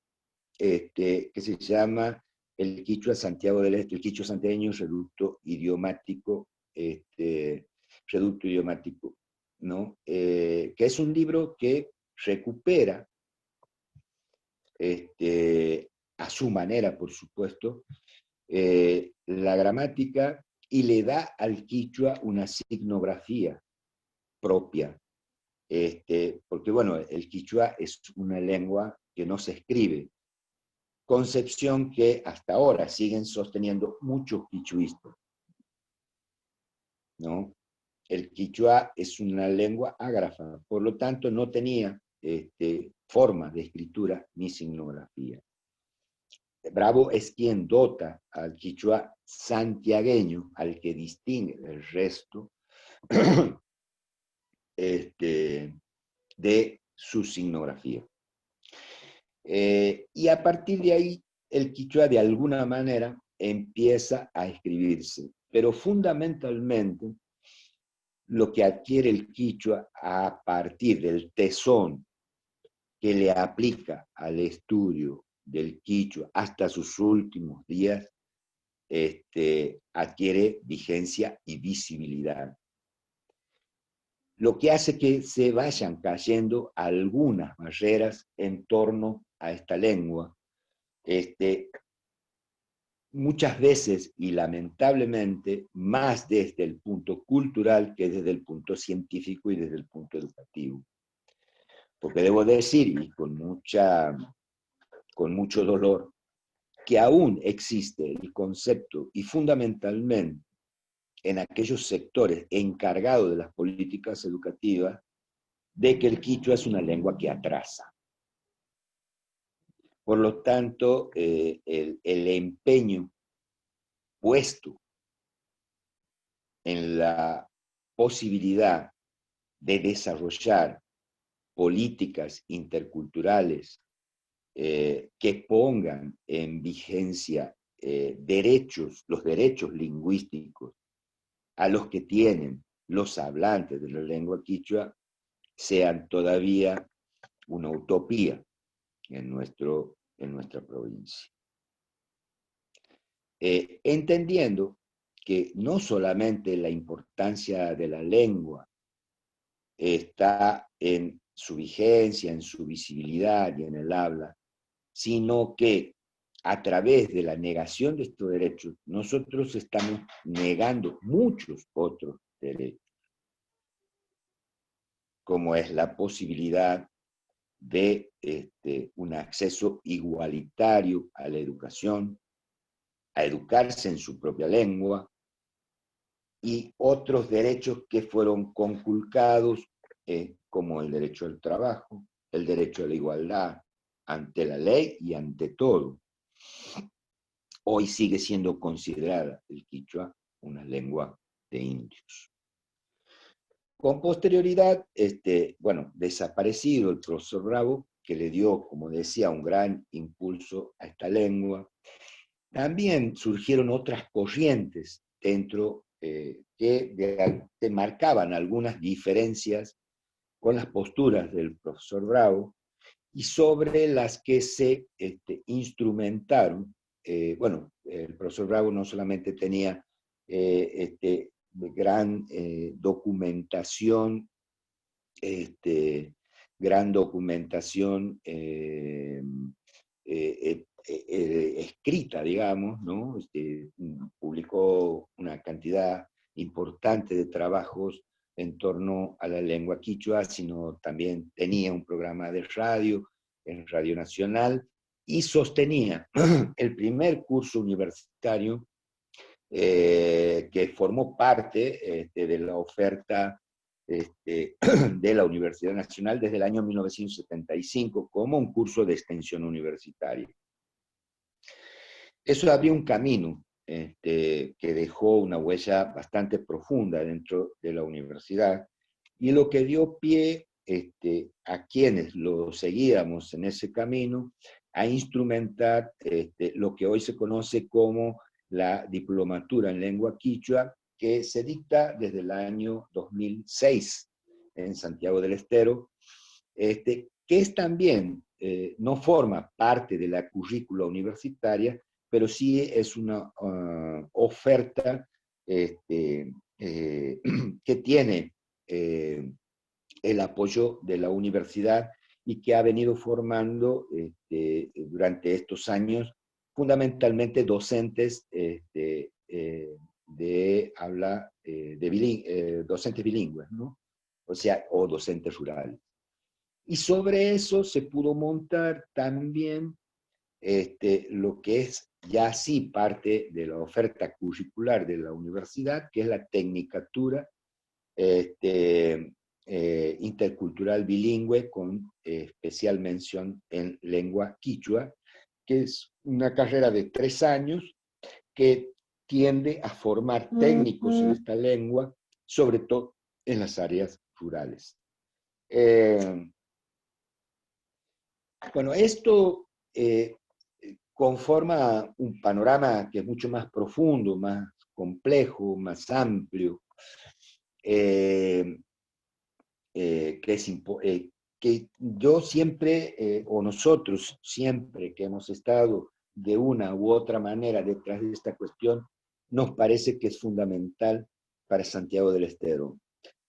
que se llama El Quichua Santiago del Este, el Quichua santiagueño, reducto idiomático, ¿no? Que es un libro que recupera, a su manera, por supuesto, la gramática y le da al quichua una signografía propia. Porque, bueno, el quichua es una lengua que no se escribe, concepción que hasta ahora siguen sosteniendo muchos quichuistas, ¿no? El quichua es una lengua ágrafa, por lo tanto no tenía forma de escritura ni signografía. Bravo es quien dota al quichua santiagueño, al que distingue del resto, de su signografía. Y a partir de ahí, el quichua de alguna manera empieza a escribirse, pero fundamentalmente lo que adquiere el quichua a partir del tesón que le aplica al estudio del quichua hasta sus últimos días, adquiere vigencia y visibilidad. Lo que hace que se vayan cayendo algunas barreras en torno a esta lengua, muchas veces y lamentablemente más desde el punto cultural que desde el punto científico y desde el punto educativo. Porque debo decir, y con mucho dolor, que aún existe el concepto, y fundamentalmente en aquellos sectores encargados de las políticas educativas, de que el quichua es una lengua que atrasa. Por lo tanto, el empeño puesto en la posibilidad de desarrollar políticas interculturales que pongan en vigencia los derechos lingüísticos a los que tienen los hablantes de la lengua quichua, sean todavía una utopía en nuestra provincia. Entendiendo que no solamente la importancia de la lengua está en su vigencia, en su visibilidad y en el habla, sino que a través de la negación de estos derechos, nosotros estamos negando muchos otros derechos, como es la posibilidad de un acceso igualitario a la educación, a educarse en su propia lengua, y otros derechos que fueron conculcados, como el derecho al trabajo, el derecho a la igualdad ante la ley y ante todo. Hoy sigue siendo considerada el quichua una lengua de indios. Con posterioridad, bueno, desaparecido el profesor Bravo, que le dio, como decía, un gran impulso a esta lengua, también surgieron otras corrientes dentro que marcaban algunas diferencias con las posturas del profesor Bravo y sobre las que se instrumentaron. Bueno, el profesor Bravo no solamente tenía gran documentación, escrita, digamos, ¿no? Publicó una cantidad importante de trabajos en torno a la lengua quichua, sino también tenía un programa de radio en Radio Nacional y sostenía el primer curso universitario que formó parte de la oferta de la Universidad Nacional desde el año 1975 como un curso de extensión universitaria. Eso abrió un camino que dejó una huella bastante profunda dentro de la universidad y lo que dio pie a quienes lo seguíamos en ese camino a instrumentar lo que hoy se conoce como la diplomatura en lengua quichua, que se dicta desde el año 2006 en Santiago del Estero, que es también, no forma parte de la currícula universitaria, pero sí es una oferta que tiene el apoyo de la universidad y que ha venido formando durante estos años fundamentalmente docentes de habla, docentes bilingües, ¿no? O sea, o docentes rurales. Y sobre eso se pudo montar también lo que es ya sí parte de la oferta curricular de la universidad, que es la tecnicatura intercultural bilingüe con especial mención en lengua quichua, que es una carrera de 3 años que tiende a formar técnicos en esta lengua, sobre todo en las áreas rurales. Bueno, esto conforma un panorama que es mucho más profundo, más complejo, más amplio, que yo siempre, o nosotros siempre que hemos estado de una u otra manera detrás de esta cuestión, nos parece que es fundamental para Santiago del Estero.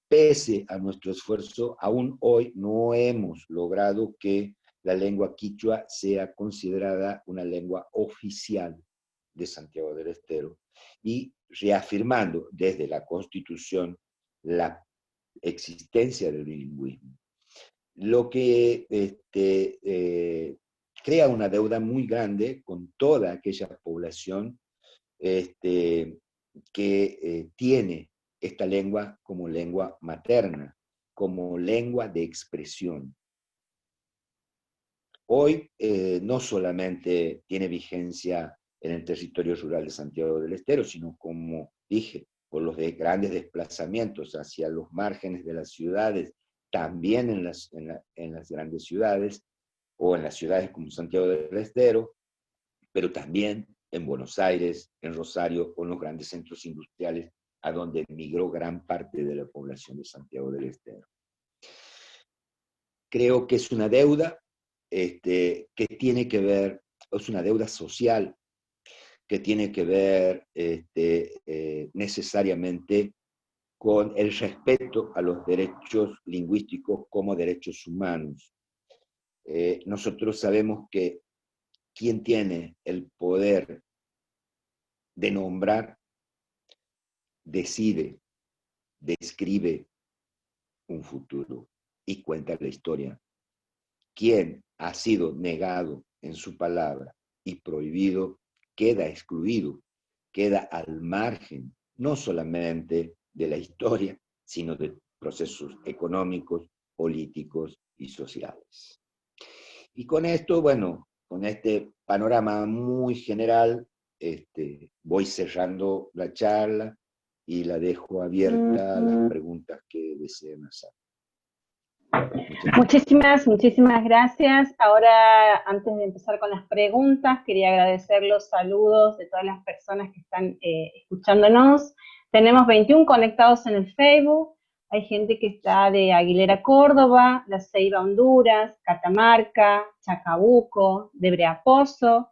Pese a nuestro esfuerzo, aún hoy no hemos logrado que la lengua quichua sea considerada una lengua oficial de Santiago del Estero, y reafirmando desde la Constitución la existencia del bilingüismo. Lo que crea una deuda muy grande con toda aquella población que tiene esta lengua como lengua materna, como lengua de expresión. Hoy no solamente tiene vigencia en el territorio rural de Santiago del Estero, sino, como dije, por los grandes desplazamientos hacia los márgenes de las ciudades, también en las grandes ciudades, o en las ciudades como Santiago del Estero, pero también en Buenos Aires, en Rosario, o en los grandes centros industriales, a donde migró gran parte de la población de Santiago del Estero. creo que es una deuda que tiene que ver, es una deuda social, que tiene que ver necesariamente con el respeto a los derechos lingüísticos como derechos humanos. Nosotros sabemos que quien tiene el poder de nombrar, decide, describe un futuro y cuenta la historia. Quien ha sido negado en su palabra y prohibido, queda excluido, queda al margen, no solamente de la historia, sino de procesos económicos, políticos y sociales. Y con esto, bueno, con este panorama muy general, voy cerrando la charla y la dejo abierta a las preguntas que deseen hacer. Muchísimas gracias. Ahora, antes de empezar con las preguntas, quería agradecer los saludos de todas las personas que están escuchándonos. Tenemos 21 conectados en el Facebook. Hay gente que está de Aguilera, Córdoba, La Ceiba, Honduras, Catamarca, Chacabuco, de Breapozo,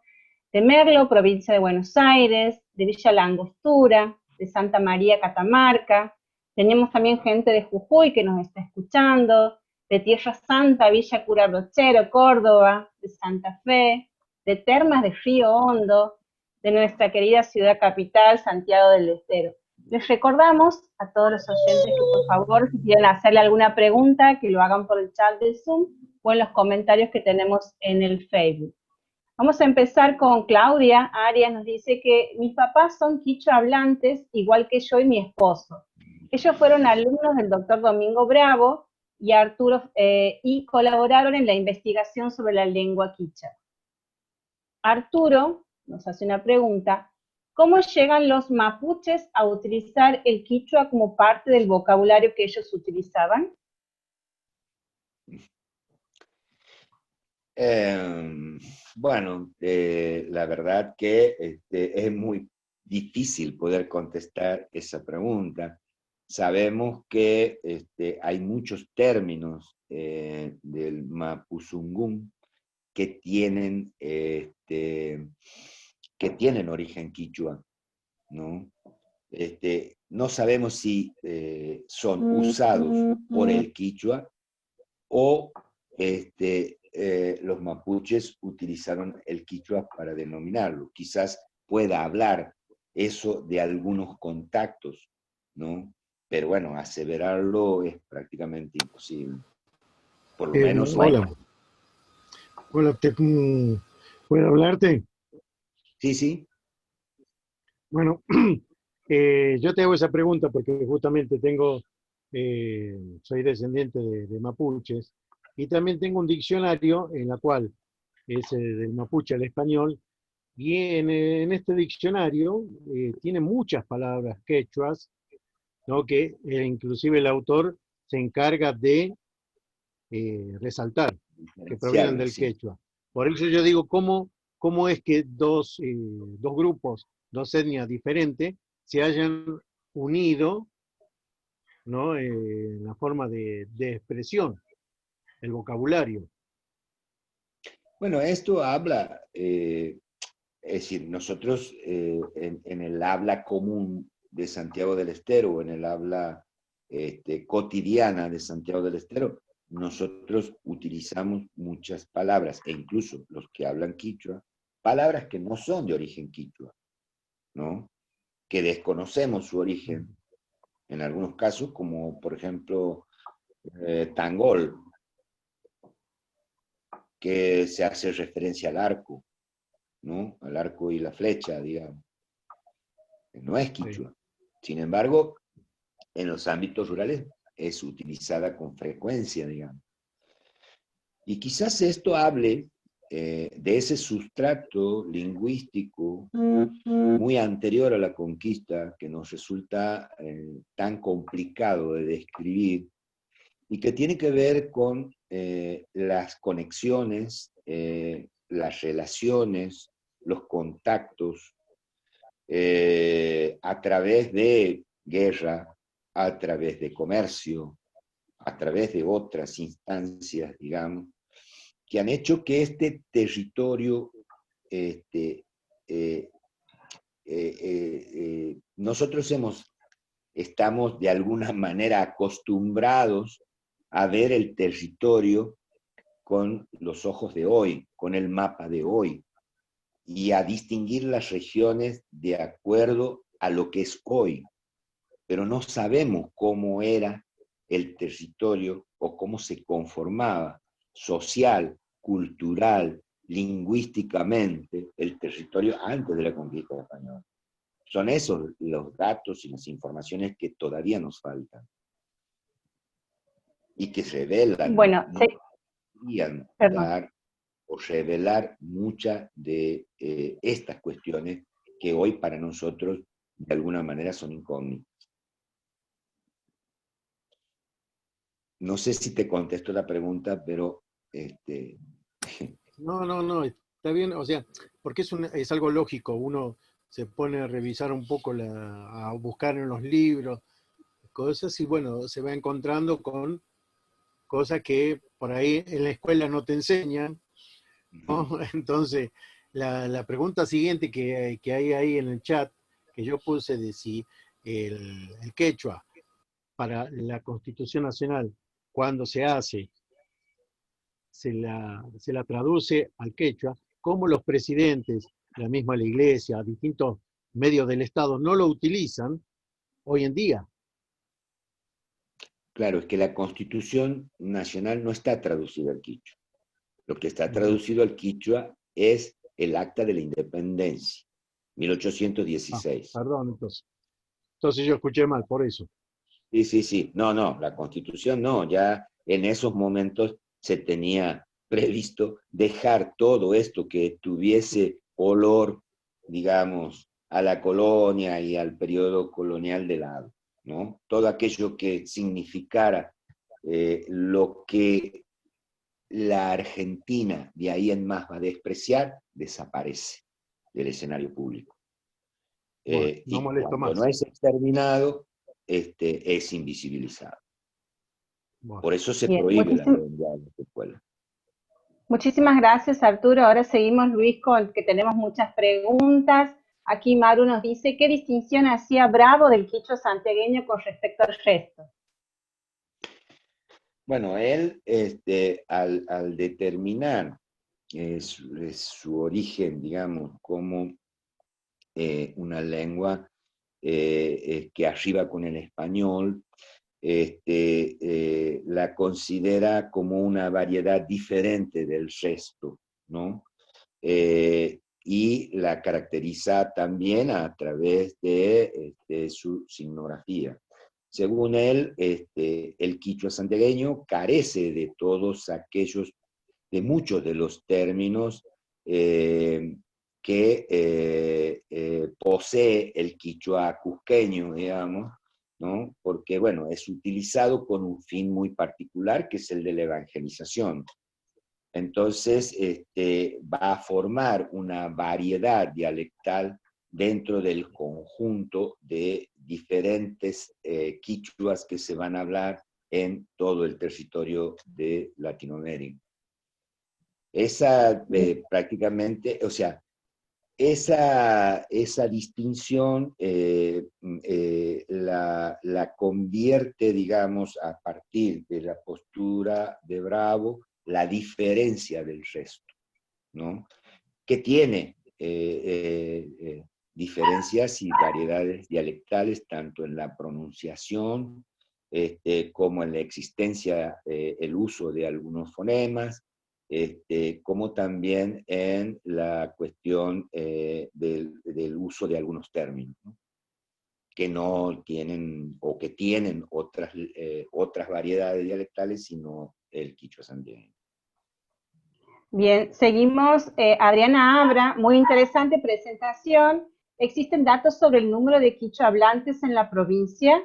de Merlo, provincia de Buenos Aires, de Villa La Angostura, de Santa María, Catamarca. Tenemos también gente de Jujuy que nos está escuchando, de Tierra Santa, Villa Curarrochero, Córdoba, de Santa Fe, de Termas de Río Hondo, de nuestra querida ciudad capital, Santiago del Estero. Les recordamos a todos los oyentes que por favor, si quieren hacerle alguna pregunta, que lo hagan por el chat del Zoom o en los comentarios que tenemos en el Facebook. Vamos a empezar con Claudia Arias, nos dice que mis papás son quichua hablantes, igual que yo y mi esposo. Ellos fueron alumnos del doctor Domingo Bravo y Arturo, y colaboraron en la investigación sobre la lengua quichua. Arturo nos hace una pregunta: ¿cómo llegan los mapuches a utilizar el quichua como parte del vocabulario que ellos utilizaban? Bueno, la verdad que es muy difícil poder contestar esa pregunta. Sabemos que hay muchos términos del mapuzungún que tienen origen quichua, ¿no? No sabemos si son usados por el quichua o los mapuches utilizaron el quichua para denominarlo. Quizás pueda hablar eso de algunos contactos, ¿no? Pero bueno, aseverarlo es prácticamente imposible. Por lo menos... Hola. Hola, ¿puedo hablarte? Sí, sí. Bueno, yo te hago esa pregunta porque justamente soy descendiente de mapuches y también tengo un diccionario en la cual es del mapuche al español, y en este diccionario tiene muchas palabras quechuas, ¿no? Que inclusive el autor se encarga de resaltar, que provienen del quechua. Por eso yo digo, ¿cómo es que dos grupos, dos etnias diferentes, se hayan unido, ¿no? En la forma de expresión, el vocabulario? Bueno, esto habla, es decir, nosotros en el habla común de Santiago del Estero, o en el habla cotidiana de Santiago del Estero, nosotros utilizamos muchas palabras, e incluso los que hablan quichua, palabras que no son de origen quichua, ¿no? Que desconocemos su origen, en algunos casos, como por ejemplo tangol, que se hace referencia al arco, ¿no? Al arco y la flecha, digamos. No es quichua. Sin embargo, en los ámbitos rurales es utilizada con frecuencia, digamos. Y quizás esto hable de ese sustrato lingüístico muy anterior a la conquista, que nos resulta tan complicado de describir, y que tiene que ver con las conexiones, las relaciones, los contactos, a través de guerra, a través de comercio, a través de otras instancias, digamos, que han hecho que este territorio, nosotros estamos de alguna manera acostumbrados a ver el territorio con los ojos de hoy, con el mapa de hoy, y a distinguir las regiones de acuerdo a lo que es hoy. Pero no sabemos cómo era el territorio o cómo se conformaba social, cultural, lingüísticamente el territorio antes de la conquista española. Son esos los datos y las informaciones que todavía nos faltan y que revelan, Bueno, no podrían perdón. dar o revelar muchas de estas cuestiones que hoy para nosotros de alguna manera son incógnitas. No sé si te contesto la pregunta, pero No, está bien, o sea, porque es algo lógico, uno se pone a revisar un poco, a buscar en los libros, cosas, y bueno, se va encontrando con cosas que por ahí en la escuela no te enseñan, ¿no? Entonces, la pregunta siguiente que hay ahí en el chat, que yo puse de si el quechua para la Constitución Nacional, cuando se hace, se la traduce al quechua, como los presidentes, la misma la iglesia, distintos medios del Estado no lo utilizan hoy en día. claro, es que la Constitución Nacional no está traducida al quichua. Lo que está traducido al quichua es el Acta de la Independencia, Ah, 1816. perdón, entonces yo escuché mal, por eso. Sí, sí, sí. No, no, la Constitución no. Ya en esos momentos se tenía previsto dejar todo esto que tuviese olor, digamos, a la colonia y al periodo colonial de lado, ¿no? Todo aquello que significara lo que la Argentina de ahí en más va a despreciar, desaparece del escenario público. Bueno, no Y molesto cuando no más. es exterminado, es invisibilizado. Bueno, Por eso se Bien, prohíbe la venta de las escuelas. muchísimas gracias, Arturo. Ahora seguimos, Luis, con que tenemos muchas preguntas. Aquí Maru nos dice, ¿qué distinción hacía Bravo del quichua santiagueño con respecto al resto? Bueno, él, al determinar su origen, digamos, como una lengua que arriba con el español, la considera como una variedad diferente del resto, ¿no? Y la caracteriza también a través de su signografía. Según él, el quichua santiagueño carece de todos aquellos, de muchos de los términos que posee el quichua cusqueño, digamos, ¿no? Porque, bueno, es utilizado con un fin muy particular, que es el de la evangelización. Entonces, va a formar una variedad dialectal dentro del conjunto de diferentes quichuas que se van a hablar en todo el territorio de Latinoamérica. Esa prácticamente, o sea, esa distinción la convierte, digamos, a partir de la postura de Bravo, la diferencia del resto, ¿no? Que tiene diferencias y variedades dialectales, tanto en la pronunciación como en la existencia, el uso de algunos fonemas, como también en la cuestión del uso de algunos términos, ¿no? Que no tienen o que tienen otras variedades dialectales, sino el quichua santiagueño. Bien, seguimos. Adriana Abra, muy interesante presentación. ¿Existen datos sobre el número de quichua hablantes en la provincia?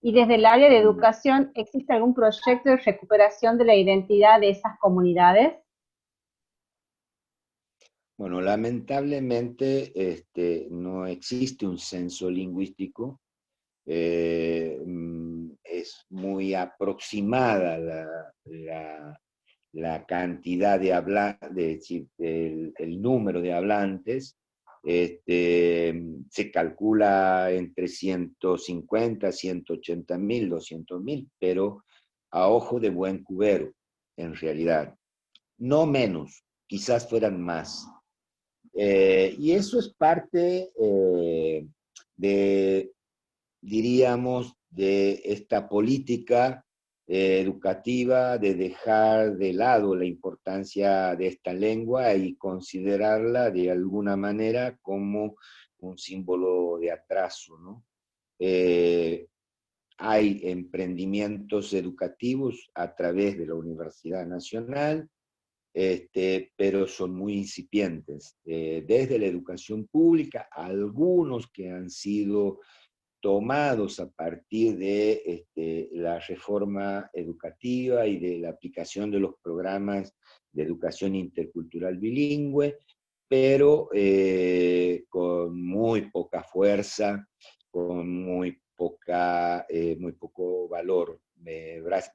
Y desde el área de educación, ¿existe algún proyecto de recuperación de la identidad de esas comunidades? Bueno, lamentablemente no existe un censo lingüístico. es muy aproximada la cantidad de hablantes, el número de hablantes. Se calcula entre 150, 180 mil, 200 mil, pero a ojo de buen cubero, en realidad. No menos, quizás fueran más. Y eso es parte diríamos, de esta política educativa de dejar de lado la importancia de esta lengua y considerarla de alguna manera como un símbolo de atraso, ¿no? Hay emprendimientos educativos a través de la Universidad Nacional, pero son muy incipientes. Desde la educación pública, algunos que han sido tomados a partir de la reforma educativa y de la aplicación de los programas de educación intercultural bilingüe, pero con muy poca fuerza, con muy poco valor.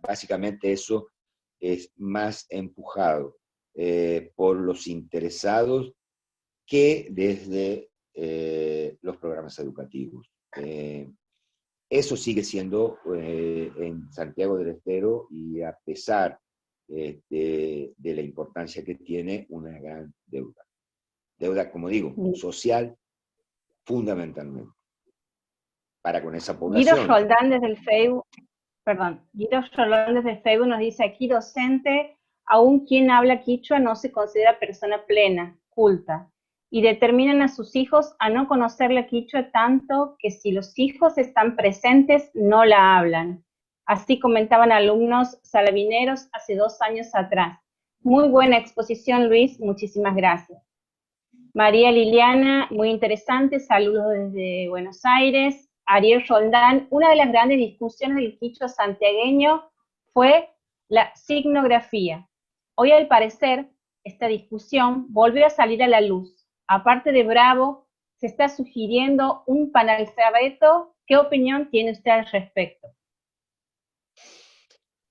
Básicamente eso es más empujado por los interesados que desde los programas educativos. Eso sigue siendo en Santiago del Estero, y a pesar de la importancia que tiene, una gran deuda. Deuda, como digo, social, fundamentalmente, para con esa Guido población. Roldán desde el Facebook, perdón, Guido Roldán desde el Facebook nos dice aquí, docente, aún quien habla quichua no se considera persona plena, culta, y determinan a sus hijos a no conocer la quichua tanto que si los hijos están presentes no la hablan. Así comentaban alumnos salavineros hace 2 años atrás. Muy buena exposición, Luis, muchísimas gracias. María Liliana, muy interesante, saludos desde Buenos Aires. Ariel Roldán, una de las grandes discusiones del quichua santiagueño fue la signografía. Hoy, al parecer, esta discusión volvió a salir a la luz. Aparte de Bravo, se está sugiriendo un panalfabeto. ¿Qué opinión tiene usted al respecto?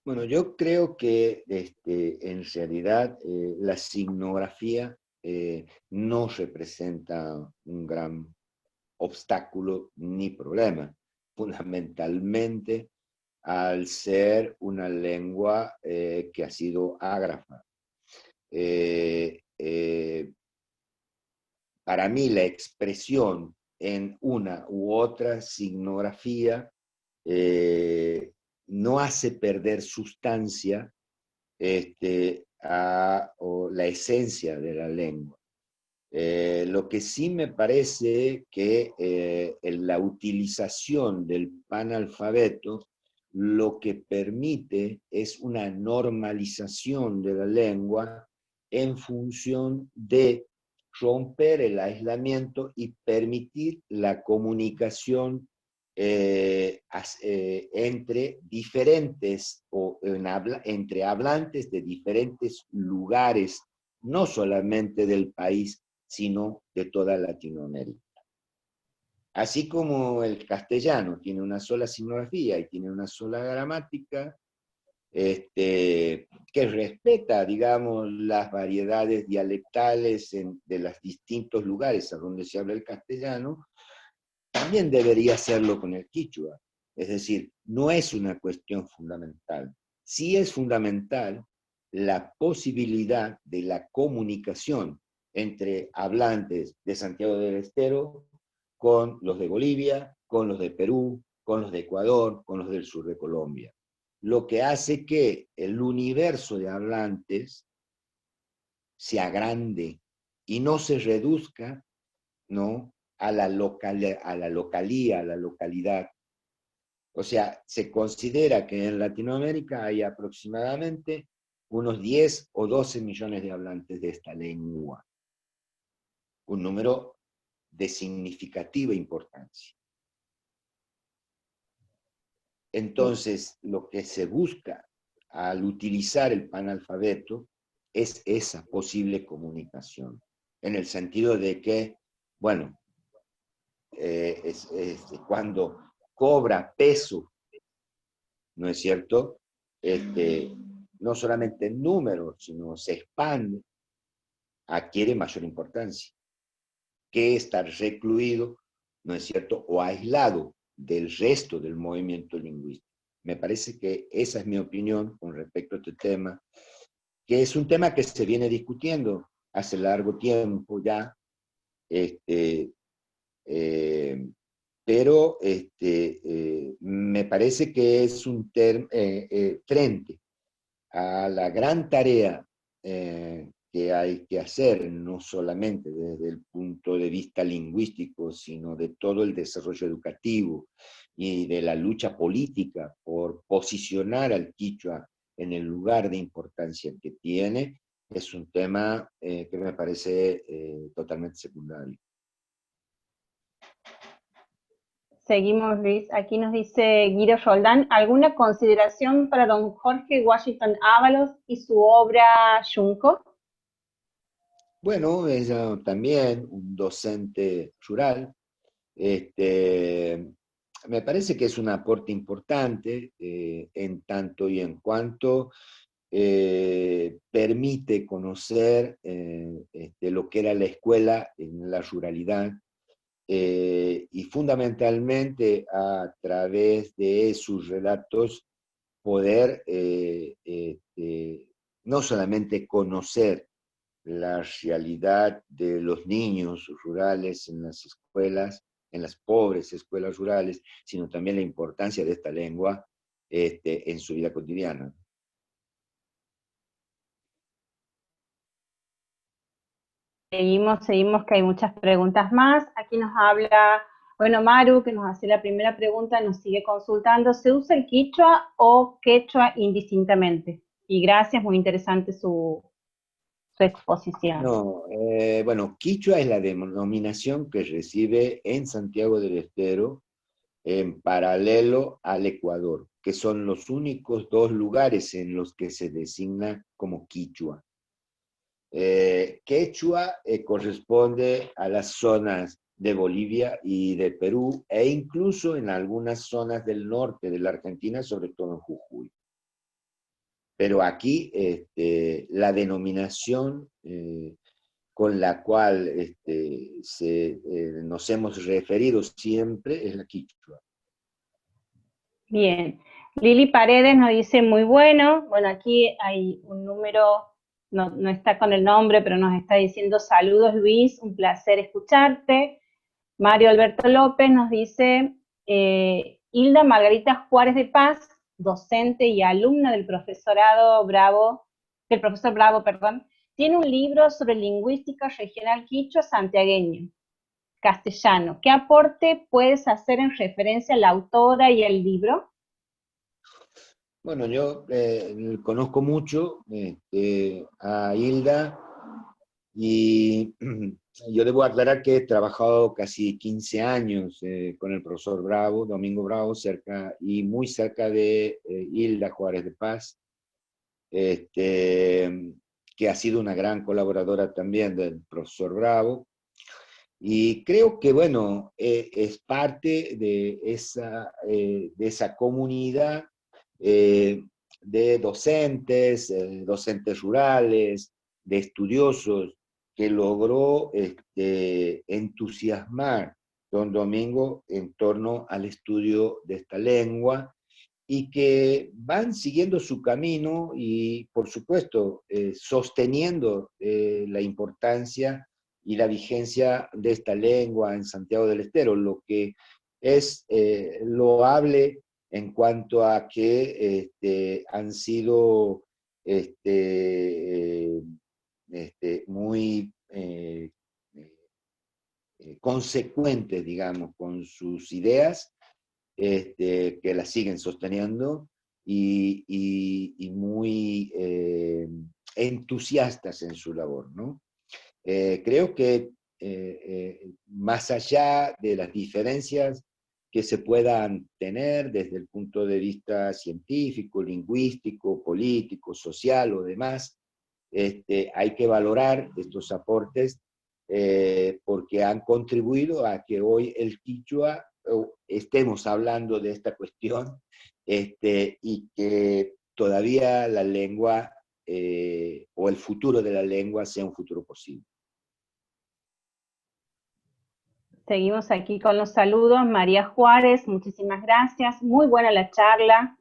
Bueno, yo creo que en realidad la signografía no representa un gran obstáculo ni problema, fundamentalmente al ser una lengua que ha sido ágrafa. Para mí la expresión en una u otra signografía no hace perder sustancia o la esencia de la lengua. Lo que sí me parece que la utilización del panalfabeto lo que permite es una normalización de la lengua en función de romper el aislamiento y permitir la comunicación entre diferentes entre hablantes de diferentes lugares, no solamente del país, sino de toda Latinoamérica. Así como el castellano tiene una sola signografía y tiene una sola gramática, que respeta, digamos, las variedades dialectales de los distintos lugares a donde se habla el castellano, también debería hacerlo con el quichua. Es decir, no es una cuestión fundamental. Sí es fundamental la posibilidad de la comunicación entre hablantes de Santiago del Estero con los de Bolivia, con los de Perú, con los de Ecuador, con los del sur de Colombia. Lo que hace que el universo de hablantes se agrande y no se reduzca, ¿no?, a la localía, a la localidad. O sea, se considera que en Latinoamérica hay aproximadamente unos 10 o 12 millones de hablantes de esta lengua. Un número de significativa importancia. Entonces, lo que se busca al utilizar el panalfabeto es esa posible comunicación, en el sentido de que, bueno, cuando cobra peso ¿no es cierto? No solamente en números, sino se expande, adquiere mayor importancia que estar recluido, ¿no es cierto?, o aislado del resto del movimiento lingüístico. Me parece que esa es mi opinión con respecto a este tema, que es un tema que se viene discutiendo hace largo tiempo ya, pero me parece que es un frente a la gran tarea que hay que hacer, no solamente desde el punto de vista lingüístico, sino de todo el desarrollo educativo y de la lucha política por posicionar al quichua en el lugar de importancia que tiene, es un tema que me parece totalmente secundario. Seguimos, Luis. Aquí nos dice Guido Roldán, ¿alguna consideración para don Jorge Washington Ábalos y su obra Junco? Bueno, es también un docente rural. Me parece que es un aporte importante en tanto y en cuanto permite conocer lo que era la escuela en la ruralidad, y fundamentalmente a través de sus relatos poder no solamente conocer la realidad de los niños rurales en las escuelas, en las pobres escuelas rurales, sino también la importancia de esta lengua en su vida cotidiana. Seguimos, que hay muchas preguntas más. Aquí nos habla, bueno, Maru, que nos hace la primera pregunta, nos sigue consultando. ¿Se usa el quichua o quechua indistintamente? Y gracias, muy interesante su exposición. No, bueno, quichua es la denominación que recibe en Santiago del Estero en paralelo al Ecuador, que son los únicos dos lugares en los que se designa como quichua. Quechua corresponde a las zonas de Bolivia y de Perú, e incluso en algunas zonas del norte de la Argentina, sobre todo en Jujuy. Pero aquí la denominación con la cual nos hemos referido siempre es la quichua. Bien. Lili Paredes nos dice muy bueno. Bueno, aquí hay un número, no está con el nombre, pero nos está diciendo saludos Luis, un placer escucharte. Mario Alberto López nos dice, Hilda Margarita Juárez de Paz, docente y alumna del profesor Bravo, tiene un libro sobre lingüística regional quichua santiagueño, castellano. ¿Qué aporte puedes hacer en referencia a la autora y el libro? Bueno, yo conozco mucho a Hilda, y yo debo aclarar que he trabajado casi 15 años con el profesor Bravo, Domingo Bravo, muy cerca de Hilda Juárez de Paz, que ha sido una gran colaboradora también del profesor Bravo. Y creo que, bueno, es parte de esa comunidad de docentes, docentes rurales, de estudiosos, que logró entusiasmar don Domingo en torno al estudio de esta lengua, y que van siguiendo su camino y, por supuesto, sosteniendo la importancia y la vigencia de esta lengua en Santiago del Estero, lo que es loable en cuanto a que han sido muy consecuentes, digamos, con sus ideas, que las siguen sosteniendo, y muy entusiastas en su labor, ¿no? Creo que más allá de las diferencias que se puedan tener desde el punto de vista científico, lingüístico, político, social o demás, hay que valorar estos aportes porque han contribuido a que hoy el quichua estemos hablando de esta cuestión y que todavía la lengua o el futuro de la lengua sea un futuro posible. Seguimos aquí con los saludos. María Juárez, muchísimas gracias. Muy buena la charla.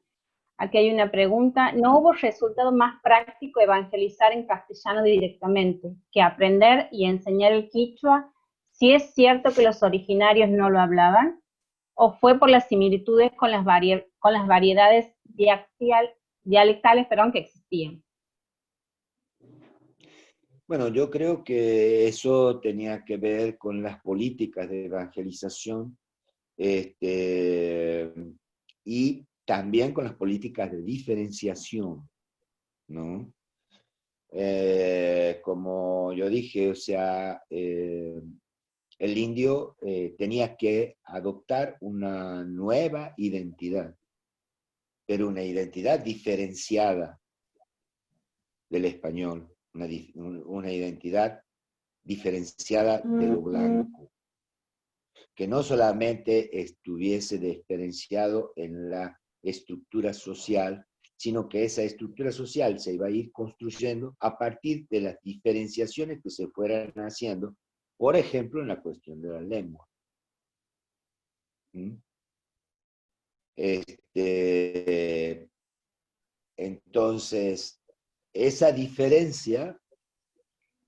Aquí hay una pregunta. ¿No hubo resultado más práctico evangelizar en castellano directamente que aprender y enseñar el quichua si es cierto que los originarios no lo hablaban? ¿O fue por las similitudes con las variedades dialectales que existían? Bueno, yo creo que eso tenía que ver con las políticas de evangelización y también con las políticas de diferenciación, ¿no? Como yo dije, o sea, el indio tenía que adoptar una nueva identidad, pero una identidad diferenciada del español, una identidad diferenciada de lo blanco, que no solamente estuviese diferenciado en la estructura social, sino que esa estructura social se iba a ir construyendo a partir de las diferenciaciones que se fueran haciendo, por ejemplo, en la cuestión de la lengua. ¿Mm? Entonces, esa diferencia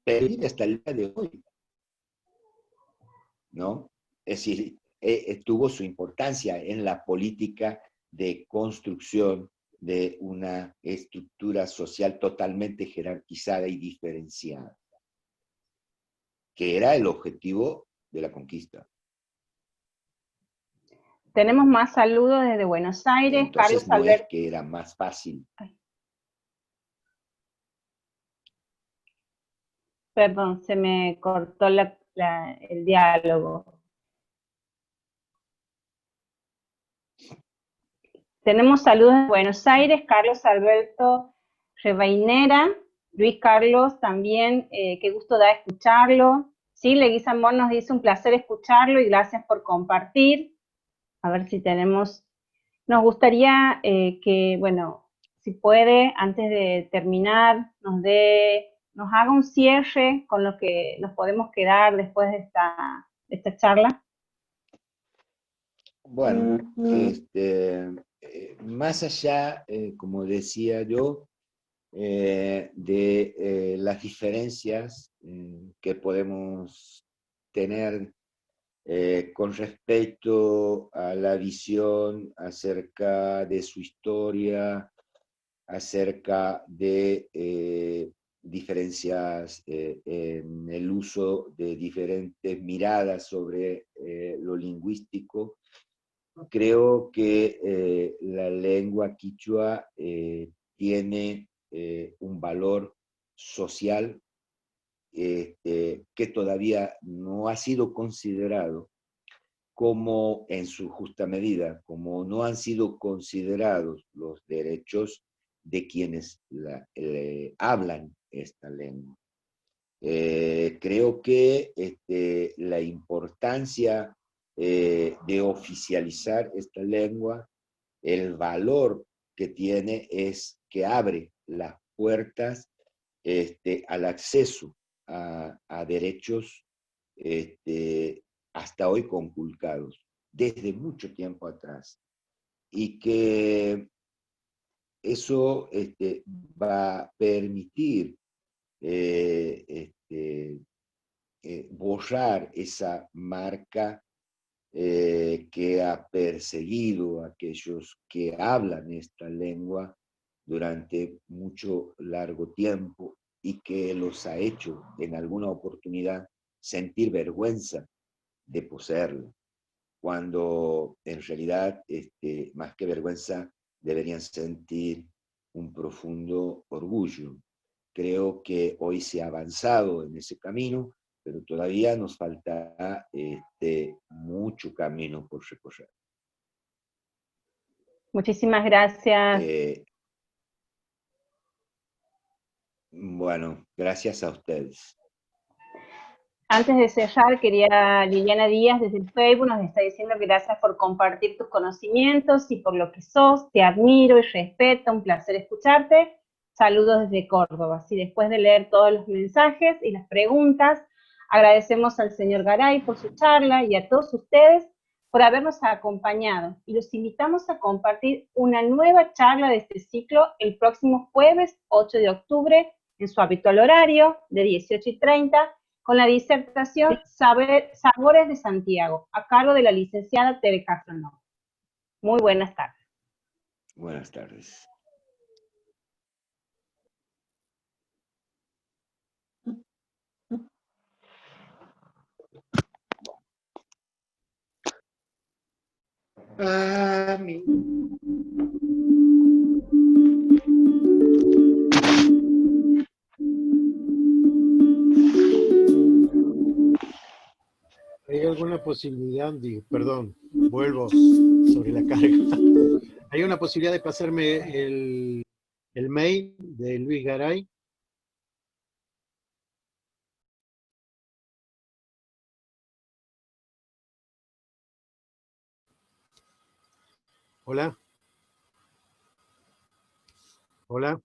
pervive hasta el día de hoy, ¿no? Es decir, tuvo su importancia en la política de construcción de una estructura social totalmente jerarquizada y diferenciada, que era el objetivo de la conquista. Tenemos más saludos desde Buenos Aires. Entonces Carlos no Alberto. es que era más fácil. Perdón, se me cortó el diálogo. Tenemos saludos de Buenos Aires, Carlos Alberto Rebainera, Luis Carlos también, qué gusto da escucharlo. Sí, Leguizamón nos dice un placer escucharlo y gracias por compartir. A ver si tenemos, nos gustaría que, bueno, si puede, antes de terminar, nos haga un cierre con lo que nos podemos quedar después de esta charla. Bueno, más allá, como decía yo, de las diferencias que podemos tener con respecto a la visión acerca de su historia, acerca de diferencias en el uso de diferentes miradas sobre lo lingüístico. Creo que la lengua quichua tiene un valor social que todavía no ha sido considerado como en su justa medida, como no han sido considerados los derechos de quienes hablan esta lengua. Creo que la importancia de oficializar esta lengua, el valor que tiene es que abre las puertas al acceso a derechos hasta hoy conculcados, desde mucho tiempo atrás, y que eso va a permitir borrar esa marca que ha perseguido a aquellos que hablan esta lengua durante mucho largo tiempo y que los ha hecho en alguna oportunidad sentir vergüenza de poseerla, cuando en realidad, más que vergüenza, deberían sentir un profundo orgullo. Creo que hoy se ha avanzado en ese camino, pero todavía nos falta mucho camino por recorrer. Muchísimas gracias. Bueno, gracias a ustedes. Antes de cerrar, Liliana Díaz desde el Facebook nos está diciendo que gracias por compartir tus conocimientos y por lo que sos, te admiro y respeto, un placer escucharte. Saludos desde Córdoba. Así después de leer todos los mensajes y las preguntas, agradecemos al señor Garay por su charla y a todos ustedes por habernos acompañado. Y los invitamos a compartir una nueva charla de este ciclo el próximo jueves 8 de octubre en su habitual horario de 18:30 con la disertación Sabores de Santiago, a cargo de la licenciada Tere Castro. Muy buenas tardes. Buenas tardes. ¿Hay alguna posibilidad, perdón, vuelvo sobre la carga? ¿Hay una posibilidad de pasarme el mail de Luis Garay? Hola. Hola.